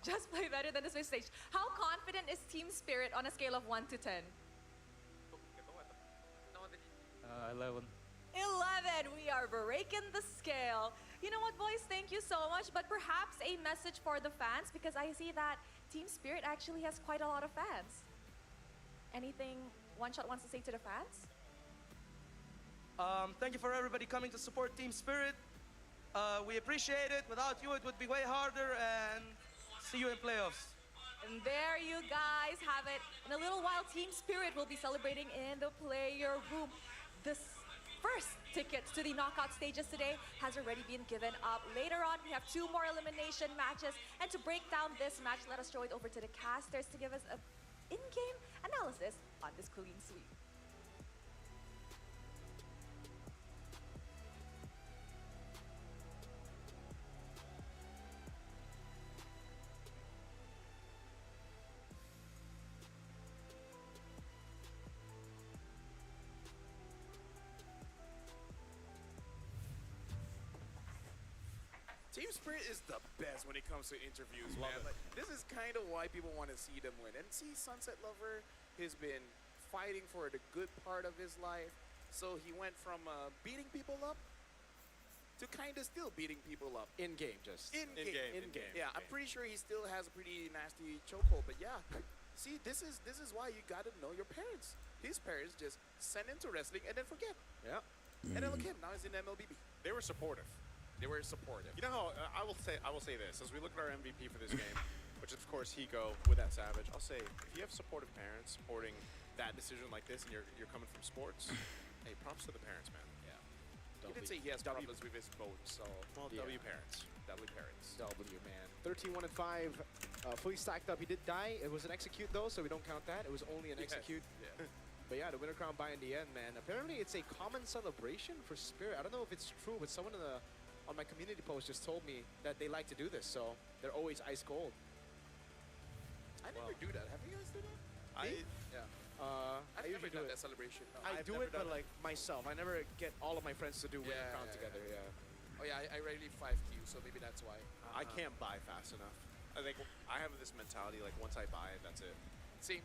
Just play better than the Swiss stage. How confident is Team Spirit on a scale of 1 to 10? 11. 11. We are breaking the scale. You know what, boys? Thank you so much. But perhaps a message for the fans, because I see that Team Spirit actually has quite a lot of fans. Anything One Shot wants to say to the fans? Thank you for everybody coming to support Team Spirit. We appreciate it. Without you, it would be way harder. And see you in playoffs. And there you guys have it. In a little while, Team Spirit will be celebrating in the player room. This first ticket to the knockout stages today has already been given up. Later on, we have 2 more elimination matches. And to break down this match, let us throw it over to the casters to give us an in-game analysis on this clean sweep. Team Spirit is the best when it comes to interviews, man. Like, this is kind of why people want to see them win. And see, Sunset Lover has been fighting for the good part of his life. So he went from beating people up to kind of still beating people up. In game, just. In game. Yeah, I'm in-game. pretty sure he still has a pretty nasty chokehold. But yeah, see, this is why you got to know your parents. His parents just send him to wrestling and then forget. Yeah. And then look at him, now he's in MLBB. They were supportive. They were supportive. You know how I will say this as we look at our MVP for this game, which is of course Hiko with that Savage. I'll say if you have supportive parents supporting that decision like this, and you're coming from sports, hey, props to the parents, man. Yeah. He did say he has problems with his vote, so Well, Yeah. W parents. W parents. W, man. 13-1-5, fully stacked up. He did die. It was an execute, though, so we don't count that. It was only an execute. Yeah. But yeah, the winner crown by in the end, man. Apparently, it's a common celebration for Spirit. I don't know if it's true, but someone on my community post just told me that they like to do this, so they're always ice cold. I never do that. Have you guys do that? Yeah. I've I never usually do done it. that celebration. No. I I've do never it, but done it. like myself. I never get all of my friends to do winner Yeah, crown yeah, together. yeah. Yeah. Oh yeah, I rarely 5Q, so maybe that's why. I can't buy fast enough. I think I have this mentality like once I buy it, that's it. See,